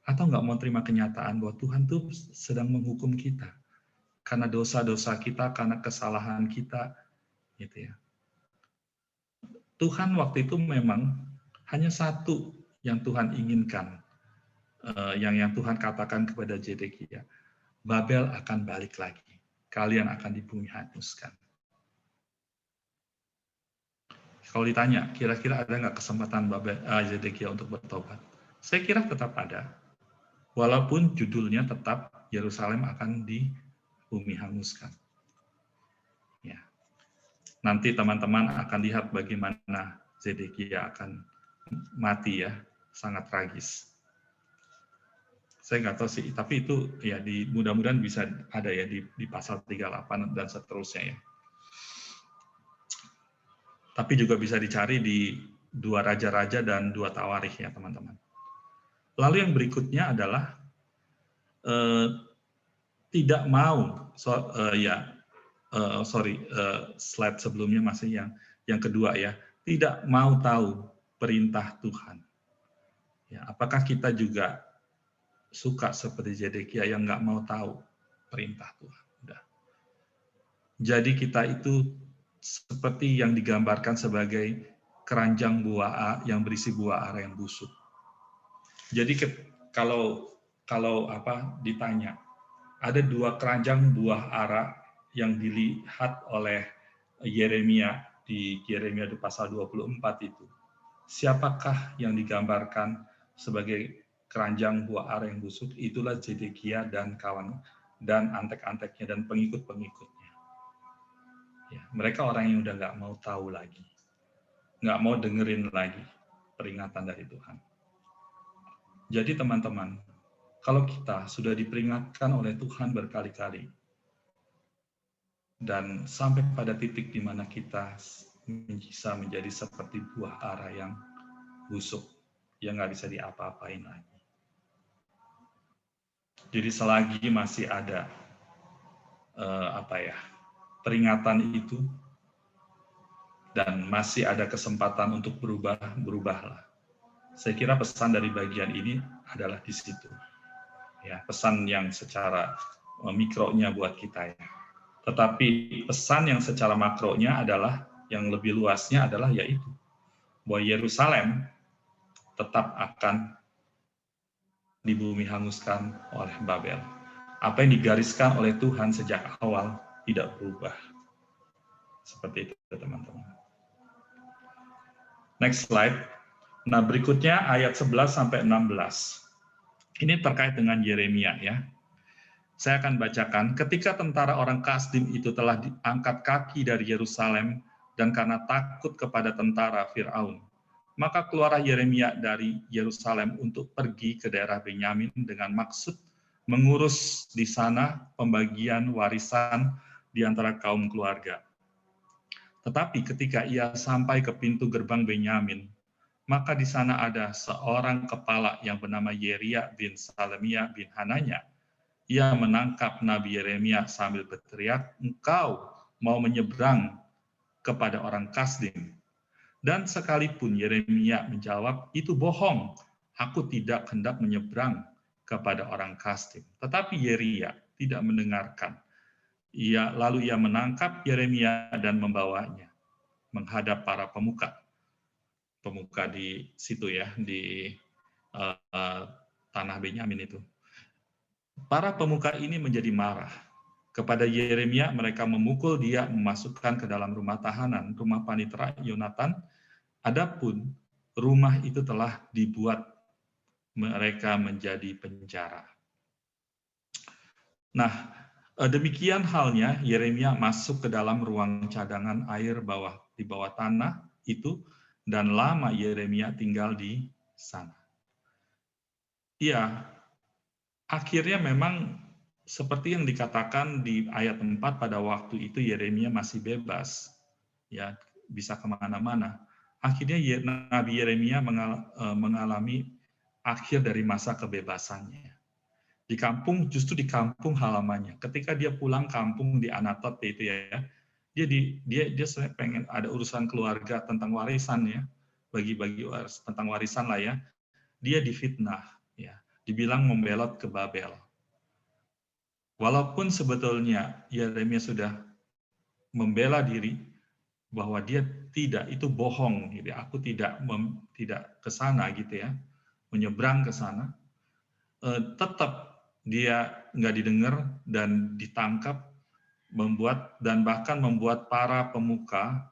atau nggak mau terima kenyataan bahwa Tuhan tuh sedang menghukum kita karena dosa-dosa kita, karena kesalahan kita, gitu ya. Tuhan waktu itu memang hanya satu yang Tuhan inginkan, yang Tuhan katakan kepada Zedekia, Babel akan balik lagi, kalian akan dibumi hanguskan. Kalau ditanya, kira-kira ada nggak kesempatan Zedekia untuk bertobat? Saya kira tetap ada, walaupun judulnya tetap Yerusalem akan dibumi hanguskan. Ya. Nanti teman-teman akan lihat bagaimana Zedekia akan mati ya, sangat tragis. Saya nggak tahu sih, tapi itu ya mudah-mudahan bisa ada ya di pasal 38 dan seterusnya ya. Tapi juga bisa dicari di 2 Raja-Raja dan 2 Tawarikh ya teman-teman. Lalu yang berikutnya adalah tidak mau, slide sebelumnya masih yang kedua ya, tidak mau tahu perintah Tuhan. Ya, apakah kita juga suka seperti Zedekia yang nggak mau tahu perintah Tuhan? Udah. Jadi kita itu seperti yang digambarkan sebagai keranjang buah yang berisi buah ara yang busuk. Jadi kalau ditanya, ada 2 keranjang buah ara yang dilihat oleh Yeremia di Yeremia pasal 24 itu. Siapakah yang digambarkan sebagai keranjang buah ara yang busuk? Itulah Zedekia dan kawan dan antek-anteknya dan pengikut-pengikutnya. Ya, mereka orang yang udah nggak mau tahu lagi, nggak mau dengerin lagi peringatan dari Tuhan. Jadi teman-teman, kalau kita sudah diperingatkan oleh Tuhan berkali-kali, dan sampai pada titik di mana kita bisa menjadi seperti buah ara yang busuk, yang nggak bisa diapa-apain lagi. Jadi selagi masih ada peringatan itu, dan masih ada kesempatan untuk berubahlah. Saya kira pesan dari bagian ini adalah di situ. Ya, pesan yang secara mikronya buat kita ya. Tetapi pesan yang secara makronya adalah, yang lebih luasnya adalah yaitu bahwa Yerusalem tetap akan dibumi hanguskan oleh Babel. Apa yang digariskan oleh Tuhan sejak awal tidak berubah. Seperti itu teman-teman. Next slide. Nah, berikutnya ayat 11 sampai 16. Ini terkait dengan Yeremia ya. Saya akan bacakan. Ketika tentara orang Kasdim itu telah diangkat kaki dari Yerusalem, dan karena takut kepada tentara Firaun, maka keluarlah Yeremia dari Yerusalem untuk pergi ke daerah Benyamin dengan maksud mengurus di sana pembagian warisan di antara kaum keluarga. Tetapi ketika ia sampai ke pintu gerbang Benyamin, maka di sana ada seorang kepala yang bernama Yeria bin Salemia bin Hananya. Ia menangkap Nabi Yeremia sambil berteriak, "Engkau mau menyeberang kepada orang Kasdim?" Dan sekalipun Yeremia menjawab, "Itu bohong, aku tidak hendak menyeberang kepada orang Kasdim." Tetapi Yeria tidak mendengarkan. Lalu ia menangkap Yeremia dan membawanya menghadap para pemuka di situ ya, di tanah Benyamin itu. Para pemuka ini menjadi marah kepada Yeremia. Mereka memukul dia, memasukkan ke dalam rumah tahanan, rumah panitera Yonatan. Adapun rumah itu telah dibuat mereka menjadi penjara. Nah, demikian halnya Yeremia masuk ke dalam ruang cadangan air di bawah tanah itu, dan lama Yeremia tinggal di sana. Ya, akhirnya memang seperti yang dikatakan di ayat 4, pada waktu itu Yeremia masih bebas, ya, bisa kemana-mana. Akhirnya Nabi Yeremia mengalami akhir dari masa kebebasannya. Di kampung, justru di kampung halamannya. Ketika dia pulang kampung di Anatot itu ya, dia sebenarnya pengen ada urusan keluarga tentang warisan ya, bagi-bagi tentang warisan lah ya. Dia difitnah, ya, dibilang membelot ke Babel. Walaupun sebetulnya Yeremia sudah membela diri bahwa dia tidak, itu bohong, gitu. Aku tidak ke sana gitu ya, menyeberang ke sana. Tetap dia nggak didengar dan ditangkap, bahkan membuat para pemuka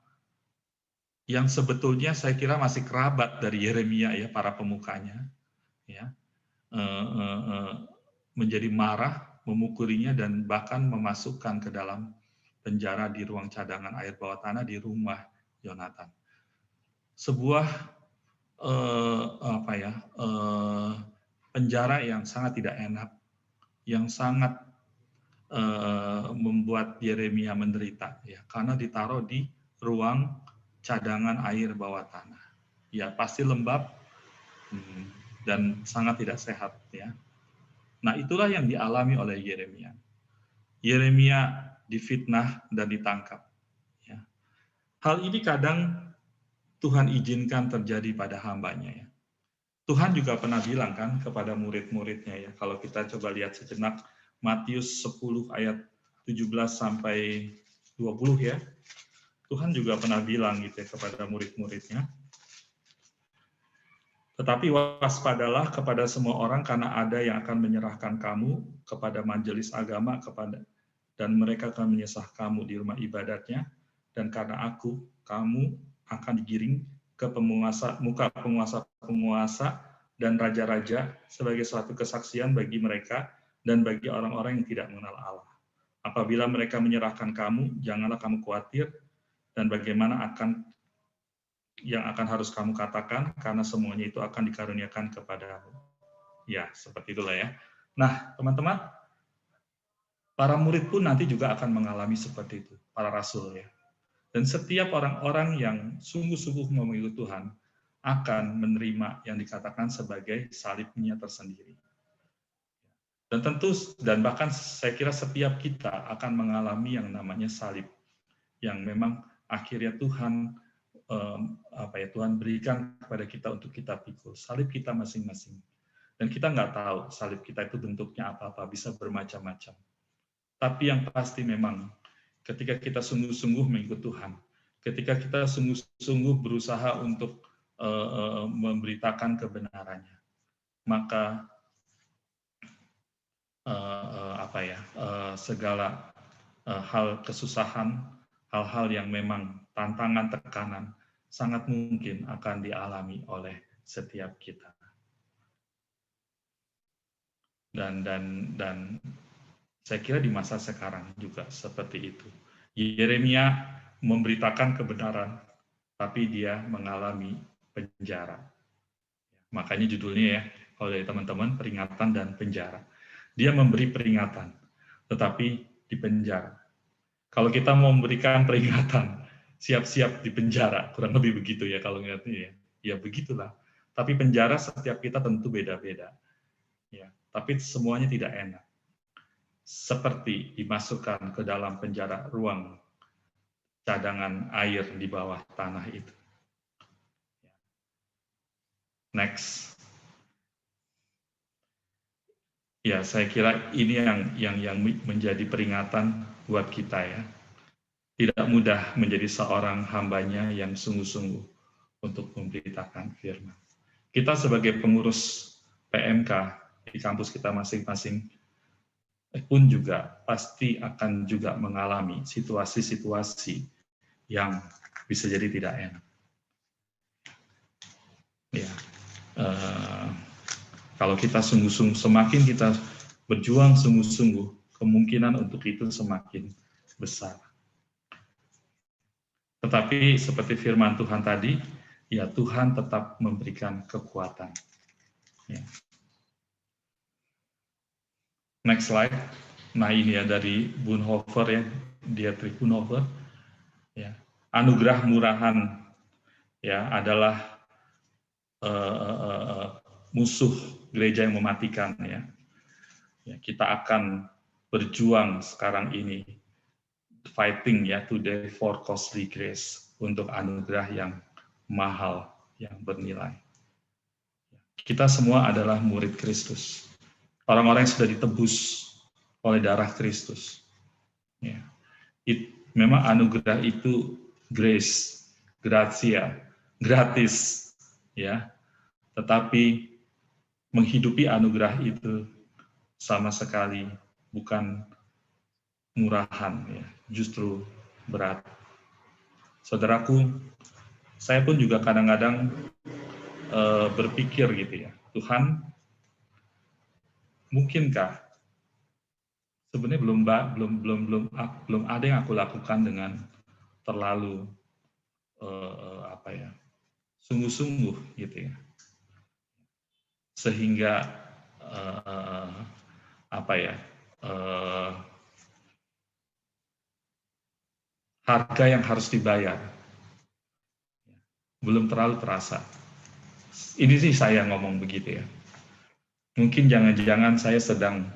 yang sebetulnya saya kira masih kerabat dari Yeremia ya, para pemukanya ya, menjadi marah, memukulinya, dan bahkan memasukkan ke dalam penjara di ruang cadangan air bawah tanah di rumah Yonatan. Sebuah penjara yang sangat tidak enak, yang sangat membuat Yeremia menderita ya, karena ditaruh di ruang cadangan air bawah tanah. Ya, pasti lembab dan sangat tidak sehat ya. Nah, itulah yang dialami oleh Yeremia. Yeremia difitnah dan ditangkap. Ya. Hal ini kadang Tuhan izinkan terjadi pada hambanya. Ya. Tuhan juga pernah bilang kan kepada murid-muridnya ya, kalau kita coba lihat sejenak Matius 10 ayat 17 sampai 20 ya. Tuhan juga pernah bilang gitu ya kepada murid-muridnya. Tetapi waspadalah kepada semua orang, karena ada yang akan menyerahkan kamu kepada majelis agama, dan mereka akan menyesah kamu di rumah ibadatnya, dan karena aku, kamu akan digiring ke muka penguasa dan raja-raja sebagai suatu kesaksian bagi mereka dan bagi orang-orang yang tidak mengenal Allah. Apabila mereka menyerahkan kamu, janganlah kamu khawatir dan bagaimana yang akan harus kamu katakan, karena semuanya itu akan dikaruniakan kepadamu. Ya, seperti itulah ya. Nah, teman-teman, para murid pun nanti juga akan mengalami seperti itu, para rasul ya. Dan setiap orang-orang yang sungguh-sungguh mengikuti Tuhan akan menerima yang dikatakan sebagai salibnya tersendiri. Dan tentu, dan bahkan saya kira setiap kita akan mengalami yang namanya salib, yang memang akhirnya Tuhan Tuhan berikan kepada kita untuk kita pikul, salib kita masing-masing. Dan kita nggak tahu salib kita itu bentuknya apa-apa, bisa bermacam-macam. Tapi yang pasti memang ketika kita sungguh-sungguh mengikut Tuhan, ketika kita sungguh-sungguh berusaha untuk memberitakan kebenarannya, maka segala hal kesusahan, hal-hal yang memang tantangan, tekanan, sangat mungkin akan dialami oleh setiap kita. Dan saya kira di masa sekarang juga seperti itu. Yeremia memberitakan kebenaran, tapi dia mengalami penjara. Makanya judulnya ya, kalau dari teman-teman, peringatan dan penjara. Dia memberi peringatan, tetapi di penjara. Kalau kita mau memberikan peringatan, siap-siap di penjara, kurang lebih begitu ya kalau ngeliatnya ya. Ya begitulah. Tapi penjara setiap kita tentu beda-beda. Ya, tapi semuanya tidak enak. Seperti dimasukkan ke dalam penjara ruang cadangan air di bawah tanah itu. Next. Ya, saya kira ini yang menjadi peringatan buat kita ya. Tidak mudah menjadi seorang hambanya yang sungguh-sungguh untuk memberitakan firman. Kita sebagai pengurus PMK di kampus kita masing-masing pun juga pasti akan juga mengalami situasi-situasi yang bisa jadi tidak enak. Ya, kalau kita sungguh-sungguh, semakin kita berjuang sungguh-sungguh, kemungkinan untuk itu semakin besar. Tetapi seperti firman Tuhan tadi, ya Tuhan tetap memberikan kekuatan. Ya. Next slide. Nah ini ya dari Bonhoeffer ya, Dietrich Bonhoeffer. Ya. Anugerah murahan ya adalah musuh gereja yang mematikan ya. Ya. Kita akan berjuang sekarang ini, fighting ya today for costly grace, untuk anugerah yang mahal, yang bernilai. Kita semua adalah murid Kristus. Orang-orang yang sudah ditebus oleh darah Kristus. Ya. Memang anugerah itu grace, gratia, gratis, ya. Tetapi menghidupi anugerah itu sama sekali bukan murahan, ya. Justru berat. Saudaraku, saya pun juga kadang-kadang berpikir gitu ya, Tuhan, mungkinkah sebenarnya belum ada yang aku lakukan dengan terlalu sungguh-sungguh gitu ya, sehingga harga yang harus dibayar belum terlalu terasa. Ini sih saya ngomong begitu ya. Mungkin jangan-jangan saya sedang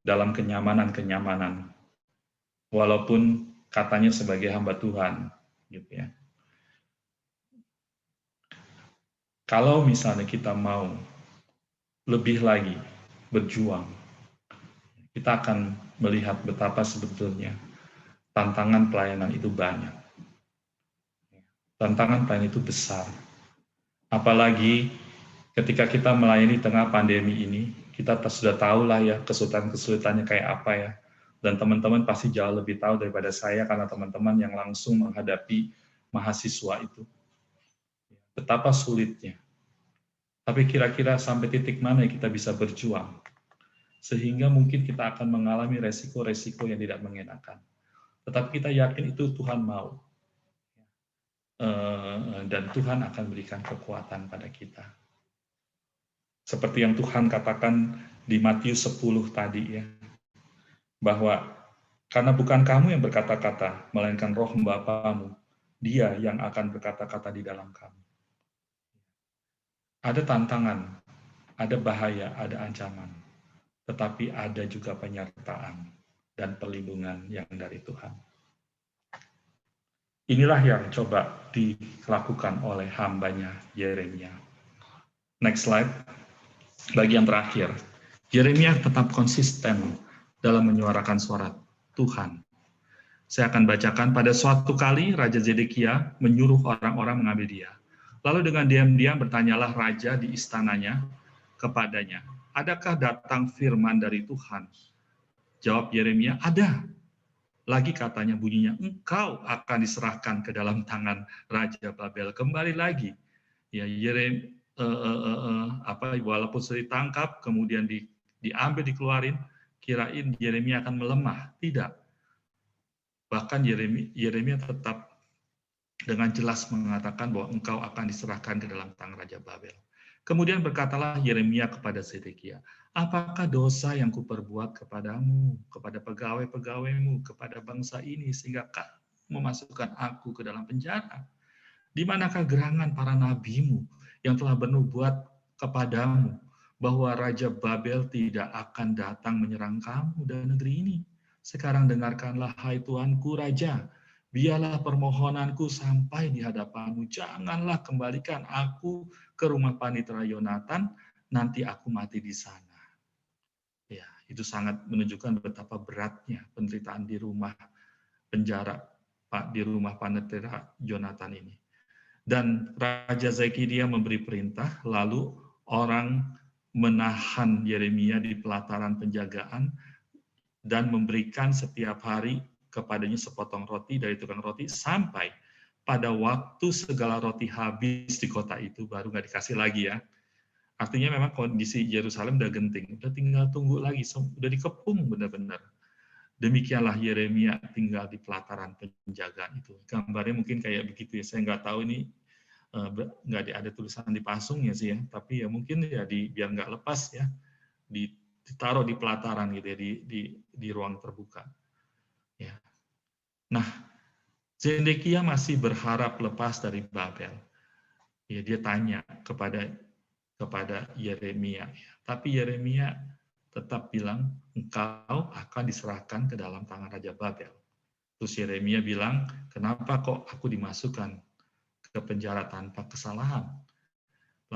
dalam kenyamanan, walaupun katanya sebagai hamba Tuhan, gitu ya. Kalau misalnya kita mau lebih lagi berjuang, kita akan melihat betapa sebetulnya tantangan pelayanan itu banyak. Tantangan pelayanan itu besar. Apalagi ketika kita melayani tengah pandemi ini, kita sudah tahu lah ya kesulitan-kesulitannya kayak apa ya. Dan teman-teman pasti jauh lebih tahu daripada saya karena teman-teman yang langsung menghadapi mahasiswa itu. Betapa sulitnya. Tapi kira-kira sampai titik mana kita bisa berjuang. Sehingga mungkin kita akan mengalami resiko-resiko yang tidak mengenakan. Tetapi kita yakin itu Tuhan mau. Dan Tuhan akan berikan kekuatan pada kita. Seperti yang Tuhan katakan di Matius 10 tadi ya, bahwa karena bukan kamu yang berkata-kata, melainkan roh Bapamu, dia yang akan berkata-kata di dalam kamu. Ada tantangan, ada bahaya, ada ancaman, tetapi ada juga penyertaan dan perlindungan yang dari Tuhan. Inilah yang coba dilakukan oleh hambanya Yeremia. Next slide. Bagian terakhir. Yeremia tetap konsisten dalam menyuarakan suara Tuhan. Saya akan bacakan, pada suatu kali Raja Zedekia menyuruh orang-orang mengambil dia. Lalu dengan diam-diam bertanyalah raja di istananya kepadanya, adakah datang firman dari Tuhan? Jawab Yeremia, ada. Lagi katanya bunyinya, engkau akan diserahkan ke dalam tangan Raja Babel. Kembali lagi, ya Yeremia, walaupun sudah ditangkap, kemudian diambil, dikeluarin, kirain Yeremia akan melemah. Tidak. Bahkan Yeremia tetap dengan jelas mengatakan bahwa engkau akan diserahkan ke dalam tangan Raja Babel. Kemudian berkatalah Yeremia kepada Zedekia, apakah dosa yang kuperbuat kepadamu, kepada pegawai-pegawaimu, kepada bangsa ini, sehingga kamu memasukkan aku ke dalam penjara? Di manakah gerangan para nabimu yang telah bernubuat kepadamu bahwa Raja Babel tidak akan datang menyerang kamu dan negeri ini? Sekarang dengarkanlah, hai Tuanku Raja, biarlah permohonanku sampai di hadapanmu. Janganlah kembalikan aku ke rumah Panitera Yonatan, nanti aku mati di sana. Ya, itu sangat menunjukkan betapa beratnya penderitaan di rumah penjara, di rumah Panitera Yonatan ini. Dan Raja Zedekia memberi perintah, lalu orang menahan Yeremia di pelataran penjagaan dan memberikan setiap hari kepadanya sepotong roti dari tukang roti, sampai pada waktu segala roti habis di kota itu, baru nggak dikasih lagi ya. Artinya memang kondisi Yerusalem udah genting, udah tinggal tunggu lagi, udah dikepung benar-benar. Demikianlah Yeremia tinggal di pelataran penjagaan itu. Gambarnya mungkin kayak begitu ya, saya nggak tahu ini nggak ada tulisan di pasungnya sih ya, tapi ya mungkin ya biar nggak lepas ya, ditaruh di pelataran gitu ya, di ruang terbuka. Ya. Nah, Zedekia masih berharap lepas dari Babel. Ya, dia tanya kepada Yeremia, ya. Tapi Yeremia tetap bilang, engkau akan diserahkan ke dalam tangan Raja Babel. Terus Yeremia bilang, kenapa kok aku dimasukkan ke penjara tanpa kesalahan?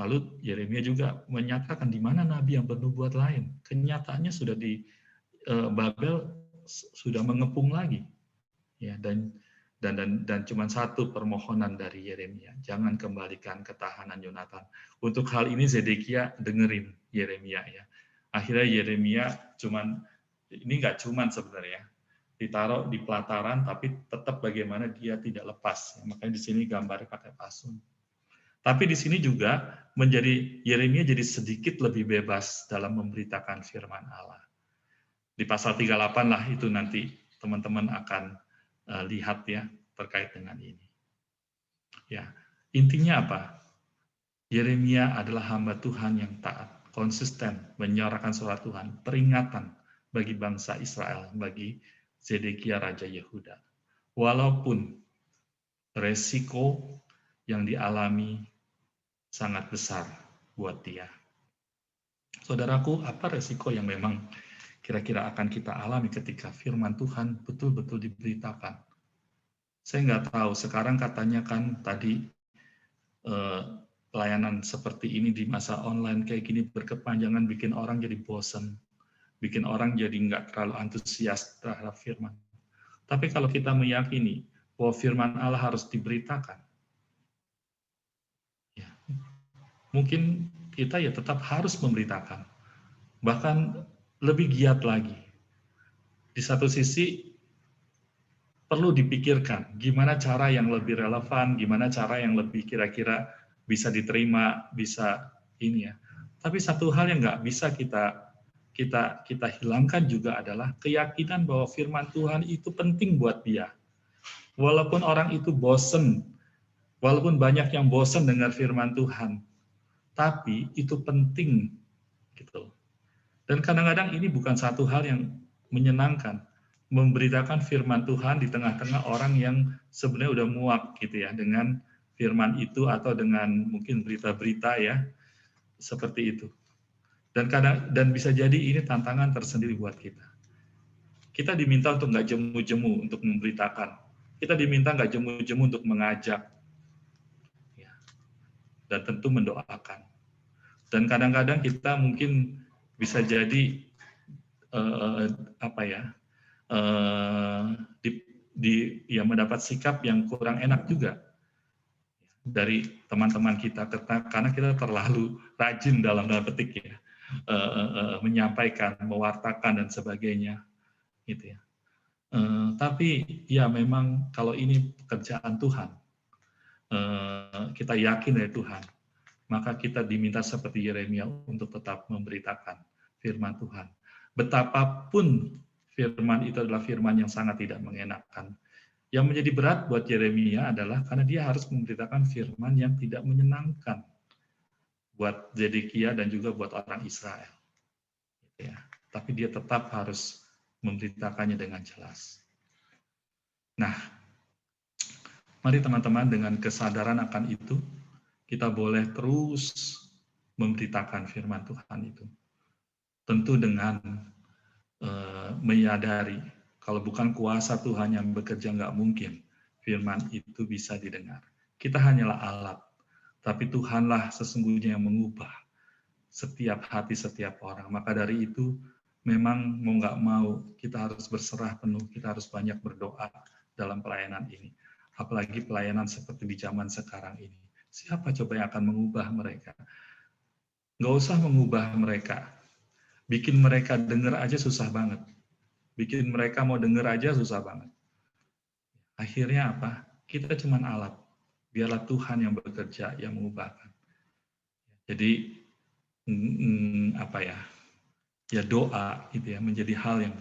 Lalu Yeremia juga menyatakan di mana nabi yang bernubuat lain. Kenyataannya sudah di Babel sudah mengepung lagi. Ya, dan cuma satu permohonan dari Yeremia, jangan kembalikan ketahanan Yonatan. Untuk hal ini Zedekia dengerin Yeremia ya. Akhirnya Yeremia ini nggak cuman sebenarnya ditaruh di pelataran, tapi tetap bagaimana dia tidak lepas. Makanya di sini gambarnya pakai pasung. Tapi di sini juga Yeremia jadi sedikit lebih bebas dalam memberitakan firman Allah. Di pasal 38 lah itu nanti teman-teman akan lihat ya terkait dengan ini. Ya, intinya apa? Yeremia adalah hamba Tuhan yang taat, konsisten menyuarakan suara Tuhan, peringatan bagi bangsa Israel, bagi Zedekia Raja Yehuda. Walaupun resiko yang dialami sangat besar buat dia. Saudaraku, apa resiko yang memang kira-kira akan kita alami ketika firman Tuhan betul-betul diberitakan? Saya nggak tahu, sekarang katanya kan tadi pelayanan seperti ini di masa online kayak gini berkepanjangan bikin orang jadi bosan, bikin orang jadi nggak terlalu antusias terhadap firman. Tapi kalau kita meyakini bahwa firman Allah harus diberitakan, ya, mungkin kita ya tetap harus memberitakan, bahkan lebih giat lagi. Di satu sisi perlu dipikirkan gimana cara yang lebih relevan, gimana cara yang lebih kira-kira bisa diterima, bisa ini ya. Tapi satu hal yang nggak bisa kita hilangkan juga adalah keyakinan bahwa firman Tuhan itu penting buat dia. Walaupun orang itu bosen, walaupun banyak yang bosen dengar firman Tuhan, tapi itu penting gitu. Dan kadang-kadang ini bukan satu hal yang menyenangkan, memberitakan firman Tuhan di tengah-tengah orang yang sebenarnya udah muak gitu ya dengan firman itu, atau dengan mungkin berita-berita ya seperti itu. Dan bisa jadi ini tantangan tersendiri buat kita. Kita diminta untuk nggak jemu-jemu untuk memberitakan. Kita diminta nggak jemu-jemu untuk mengajak, ya. Dan tentu mendoakan. Dan kadang-kadang kita mungkin bisa jadi mendapat sikap yang kurang enak juga dari teman-teman kita, karena kita terlalu rajin dalam petik ya, menyampaikan, mewartakan dan sebagainya, gitu ya. Tapi ya memang kalau ini pekerjaan Tuhan, kita yakin dari Tuhan, maka kita diminta seperti Yeremia untuk tetap memberitakan firman Tuhan. Betapapun firman itu adalah firman yang sangat tidak mengenakan, Yang menjadi berat buat Yeremia adalah karena dia harus memberitakan firman yang tidak menyenangkan buat Zedekia dan juga buat orang Israel. Ya. Tapi dia tetap harus memberitakannya dengan jelas. Nah, mari teman-teman dengan kesadaran akan itu, kita boleh terus memberitakan firman Tuhan itu. Tentu dengan menyadari kalau bukan kuasa Tuhan yang bekerja, nggak mungkin firman itu bisa didengar. Kita hanyalah alat, tapi Tuhanlah sesungguhnya yang mengubah setiap hati setiap orang. Maka dari itu, memang mau nggak mau, kita harus berserah penuh, kita harus banyak berdoa dalam pelayanan ini. Apalagi pelayanan seperti di zaman sekarang ini. Siapa coba yang akan mengubah mereka? Nggak usah mengubah mereka. Bikin mereka dengar aja susah banget. Bikin mereka mau dengar aja susah banget. Akhirnya apa? Kita cuma alat. Biarlah Tuhan yang bekerja, yang mengubahkan. Jadi apa ya? Ya doa itu ya menjadi hal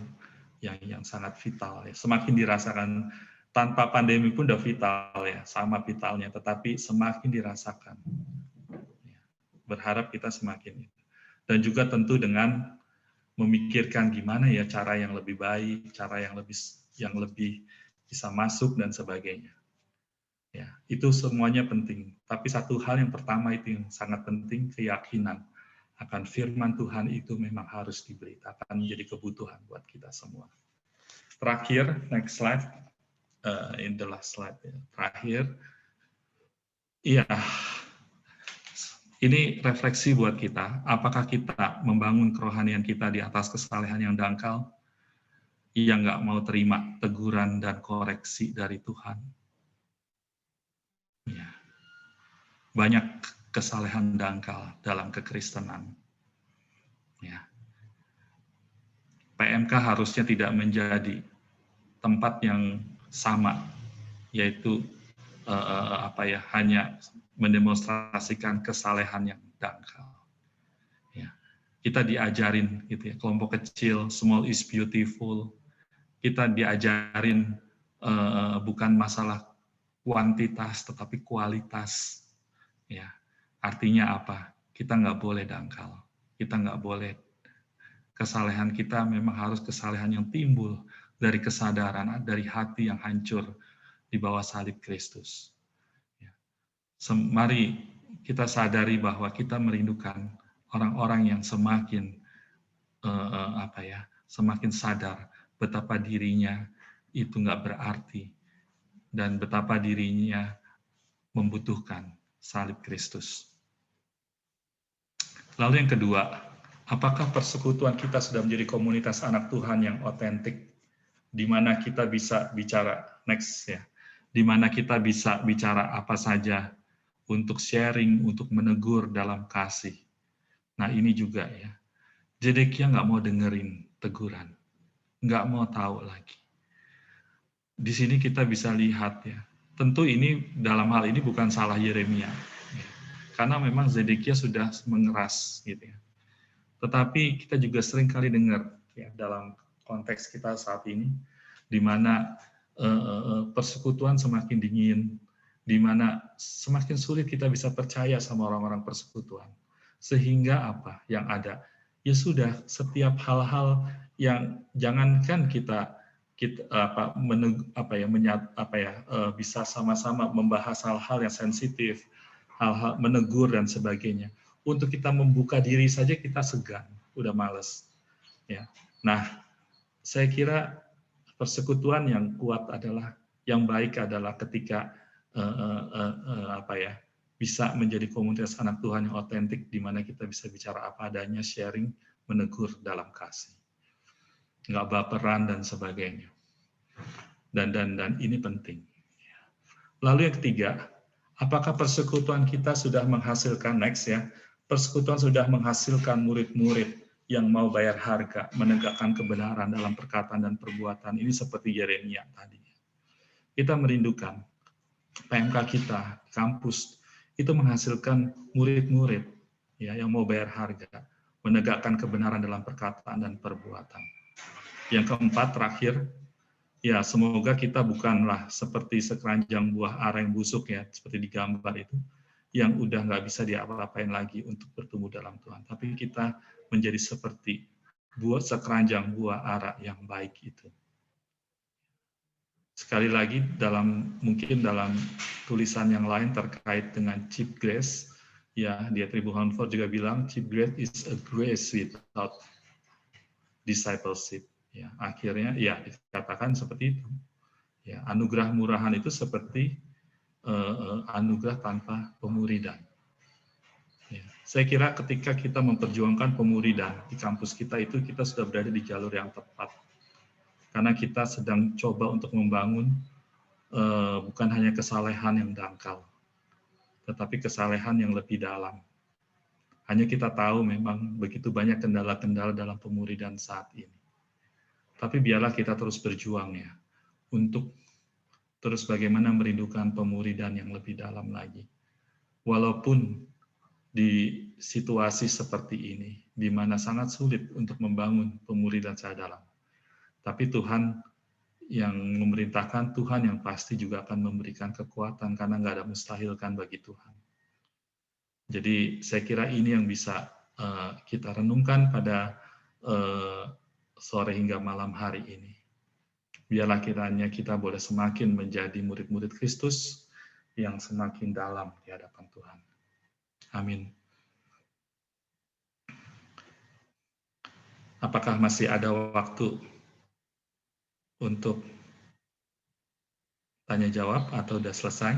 yang sangat vital ya. Semakin dirasakan tanpa pandemi pun udah vital ya, sama vitalnya, tetapi semakin dirasakan. Berharap kita semakin itu. Dan juga tentu dengan memikirkan gimana ya cara yang lebih baik, cara yang lebih bisa masuk dan sebagainya. Ya, itu semuanya penting. Tapi satu hal yang pertama itu yang sangat penting, keyakinan akan firman Tuhan itu memang harus diberitakan, menjadi kebutuhan buat kita semua. Terakhir, next slide, in the last slide. Ya. Terakhir, iya. Ini refleksi buat kita, apakah kita membangun kerohanian kita di atas kesalehan yang dangkal, yang nggak mau terima teguran dan koreksi dari Tuhan. Ya. Banyak kesalehan dangkal dalam kekristenan. Ya. PMK harusnya tidak menjadi tempat yang sama, yaitu hanya mendemonstrasikan kesalehan yang dangkal. Ya. Kita diajarin gitu ya, kelompok kecil, small is beautiful. Kita diajarin bukan masalah kuantitas tetapi kualitas. Ya. Artinya apa? Kita nggak boleh dangkal. Kita nggak boleh. Kesalehan kita memang harus kesalehan yang timbul dari kesadaran, dari hati yang hancur di bawah salib Kristus. Mari kita sadari bahwa kita merindukan orang-orang yang semakin semakin sadar betapa dirinya itu nggak berarti dan betapa dirinya membutuhkan salib Kristus. Lalu yang kedua, apakah persekutuan kita sudah menjadi komunitas anak Tuhan yang otentik, di mana kita bisa bicara di mana kita bisa bicara apa saja, untuk sharing, untuk menegur dalam kasih. Nah ini juga ya, Zedekia nggak mau dengerin teguran, nggak mau tahu lagi. Di sini kita bisa lihat ya, tentu ini dalam hal ini bukan salah Yeremia, ya, karena memang Zedekia sudah mengeras gitu ya. Tetapi kita juga sering kali dengar ya dalam konteks kita saat ini, di mana persekutuan semakin dingin, di mana semakin sulit kita bisa percaya sama orang-orang persekutuan. Sehingga apa yang ada? Ya sudah, setiap hal-hal yang jangankan kita bisa sama-sama membahas hal-hal yang sensitif, hal-hal menegur dan sebagainya. Untuk kita membuka diri saja kita segan, udah males. Ya. Nah, saya kira persekutuan yang kuat adalah, yang baik adalah ketika bisa menjadi komunitas anak Tuhan yang otentik, di mana kita bisa bicara apa adanya, sharing, menegur dalam kasih, nggak baperan dan sebagainya. Dan ini penting. Lalu yang ketiga, apakah persekutuan kita sudah menghasilkan persekutuan sudah menghasilkan murid-murid yang mau bayar harga, menegakkan kebenaran dalam perkataan dan perbuatan. Ini seperti Yeremia tadi. Kita merindukan PMK kita, kampus, itu menghasilkan murid-murid ya, yang mau bayar harga, menegakkan kebenaran dalam perkataan dan perbuatan. Yang keempat, terakhir, ya semoga kita bukanlah seperti sekeranjang buah ara yang busuk ya, seperti di gambar itu, yang udah nggak bisa diapa-apain lagi untuk bertumbuh dalam Tuhan. Tapi kita menjadi seperti sekeranjang buah ara yang baik itu. Sekali lagi mungkin dalam tulisan yang lain terkait dengan cheap grace, ya Dietrich Bonhoeffer juga bilang cheap grace is a grace without discipleship. Ya, akhirnya ya dikatakan seperti itu. Ya, anugerah murahan itu seperti anugerah tanpa pemuridan. Ya, saya kira ketika kita memperjuangkan pemuridan di kampus kita itu kita sudah berada di jalur yang tepat. Karena kita sedang coba untuk membangun bukan hanya kesalehan yang dangkal, tetapi kesalehan yang lebih dalam. Hanya kita tahu memang begitu banyak kendala-kendala dalam pemuridan saat ini. Tapi biarlah kita terus berjuang ya, untuk terus bagaimana merindukan pemuridan yang lebih dalam lagi. Walaupun di situasi seperti ini, di mana sangat sulit untuk membangun pemuridan secara dalam. Tapi Tuhan yang memerintahkan, Tuhan yang pasti juga akan memberikan kekuatan, karena nggak ada mustahil kan bagi Tuhan. Jadi saya kira ini yang bisa kita renungkan pada sore hingga malam hari ini. Biarlah kiranya kita boleh semakin menjadi murid-murid Kristus yang semakin dalam di hadapan Tuhan. Amin. Apakah masih ada waktu untuk tanya jawab atau sudah selesai?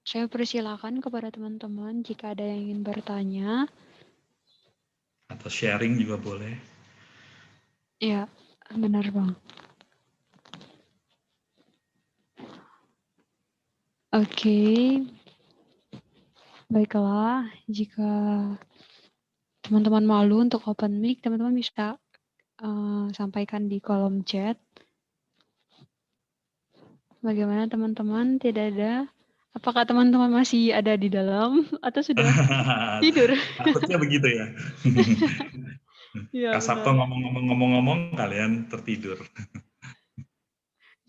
Saya persilakan kepada teman-teman jika ada yang ingin bertanya. Atau sharing juga boleh. Ya, benar Bang. Oke, baiklah. Jika teman-teman malu untuk open mic, teman-teman bisa sampaikan di kolom chat. Bagaimana teman-teman? Tidak ada? Apakah teman-teman masih ada di dalam atau sudah tidur? Takutnya begitu ya. Ya, Kak Sabto ngomong-ngomong kalian tertidur.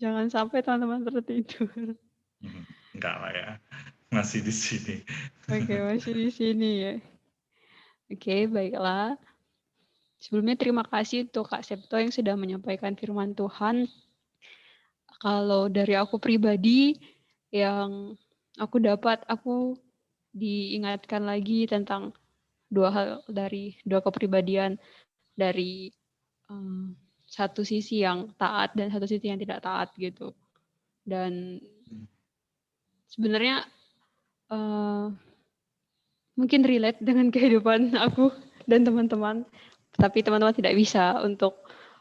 jangan sampai teman-teman tertidur. Enggak lah ya, masih di sini. Oke, masih di sini ya. Oke, baiklah. Sebelumnya terima kasih untuk Kak Septo yang sudah menyampaikan firman Tuhan. Kalau dari aku pribadi, yang aku diingatkan lagi tentang dua kepribadian dari satu sisi yang taat dan satu sisi yang tidak taat gitu. Dan sebenarnya mungkin relate dengan kehidupan aku dan teman-teman, tapi teman-teman tidak bisa untuk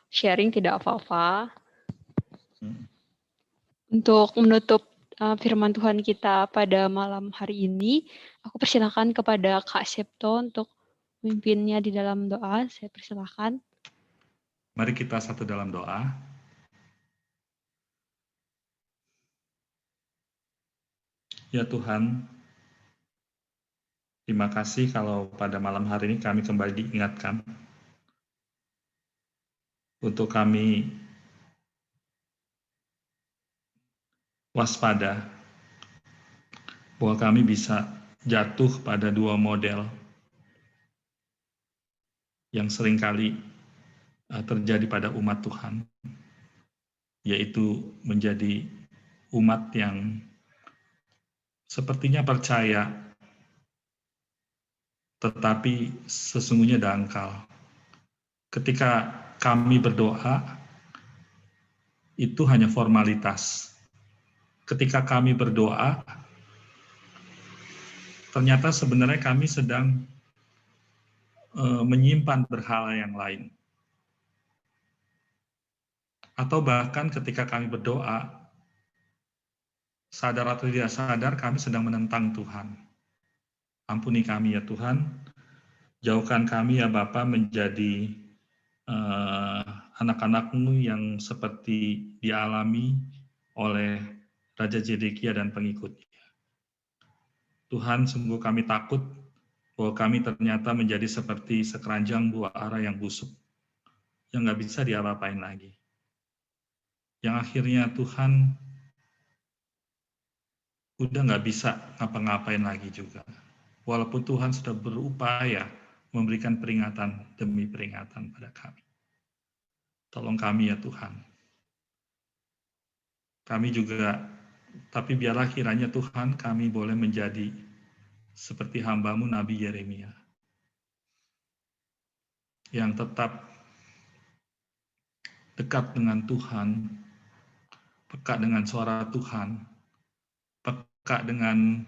sharing, tidak apa-apa. Untuk menutup firman Tuhan kita pada malam hari ini, aku persilakan kepada Kak Septo untuk memimpinnya di dalam doa. Saya persilakan. Mari kita satu dalam doa. Ya Tuhan, terima kasih kalau pada malam hari ini kami kembali diingatkan untuk kami waspada bahwa kami bisa jatuh pada dua model yang seringkali terjadi pada umat Tuhan, yaitu menjadi umat yang sepertinya percaya, tetapi sesungguhnya dangkal. Ketika kami berdoa, itu hanya formalitas. Ketika kami berdoa, ternyata sebenarnya kami sedang menyimpan berhala yang lain. Atau bahkan ketika kami berdoa, sadar atau tidak sadar kami sedang menentang Tuhan. Ampuni kami ya Tuhan, jauhkan kami ya Bapa menjadi anak-anak-Mu yang seperti dialami oleh Raja Zedekia dan pengikutnya. Tuhan, sungguh kami takut bahwa kami ternyata menjadi seperti sekeranjang buah ara yang busuk, yang nggak bisa diapa-apain lagi. Yang akhirnya Tuhan udah nggak bisa ngapa-ngapain lagi juga. Walaupun Tuhan sudah berupaya memberikan peringatan demi peringatan pada kami. Tolong kami ya Tuhan. Kami juga, tapi biarlah kiranya Tuhan kami boleh menjadi seperti hamba-Mu Nabi Yeremia, yang tetap dekat dengan Tuhan, peka dengan suara Tuhan, peka dengan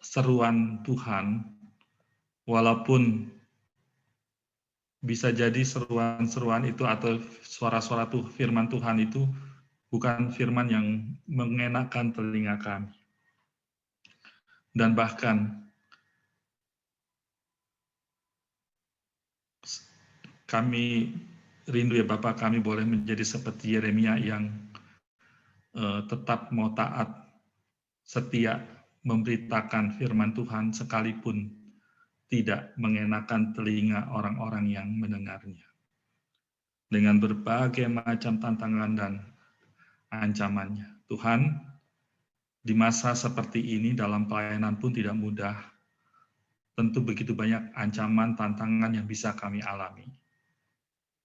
seruan Tuhan, walaupun bisa jadi seruan-seruan itu atau suara-suara firman Tuhan itu bukan firman yang mengenakan telinga kami. Dan bahkan kami rindu ya Bapak, kami boleh menjadi seperti Yeremia yang tetap mau taat, setia memberitakan firman Tuhan sekalipun tidak mengenakan telinga orang-orang yang mendengarnya. Dengan berbagai macam tantangan dan ancamannya. Tuhan, di masa seperti ini dalam pelayanan pun tidak mudah. Tentu begitu banyak ancaman, tantangan yang bisa kami alami.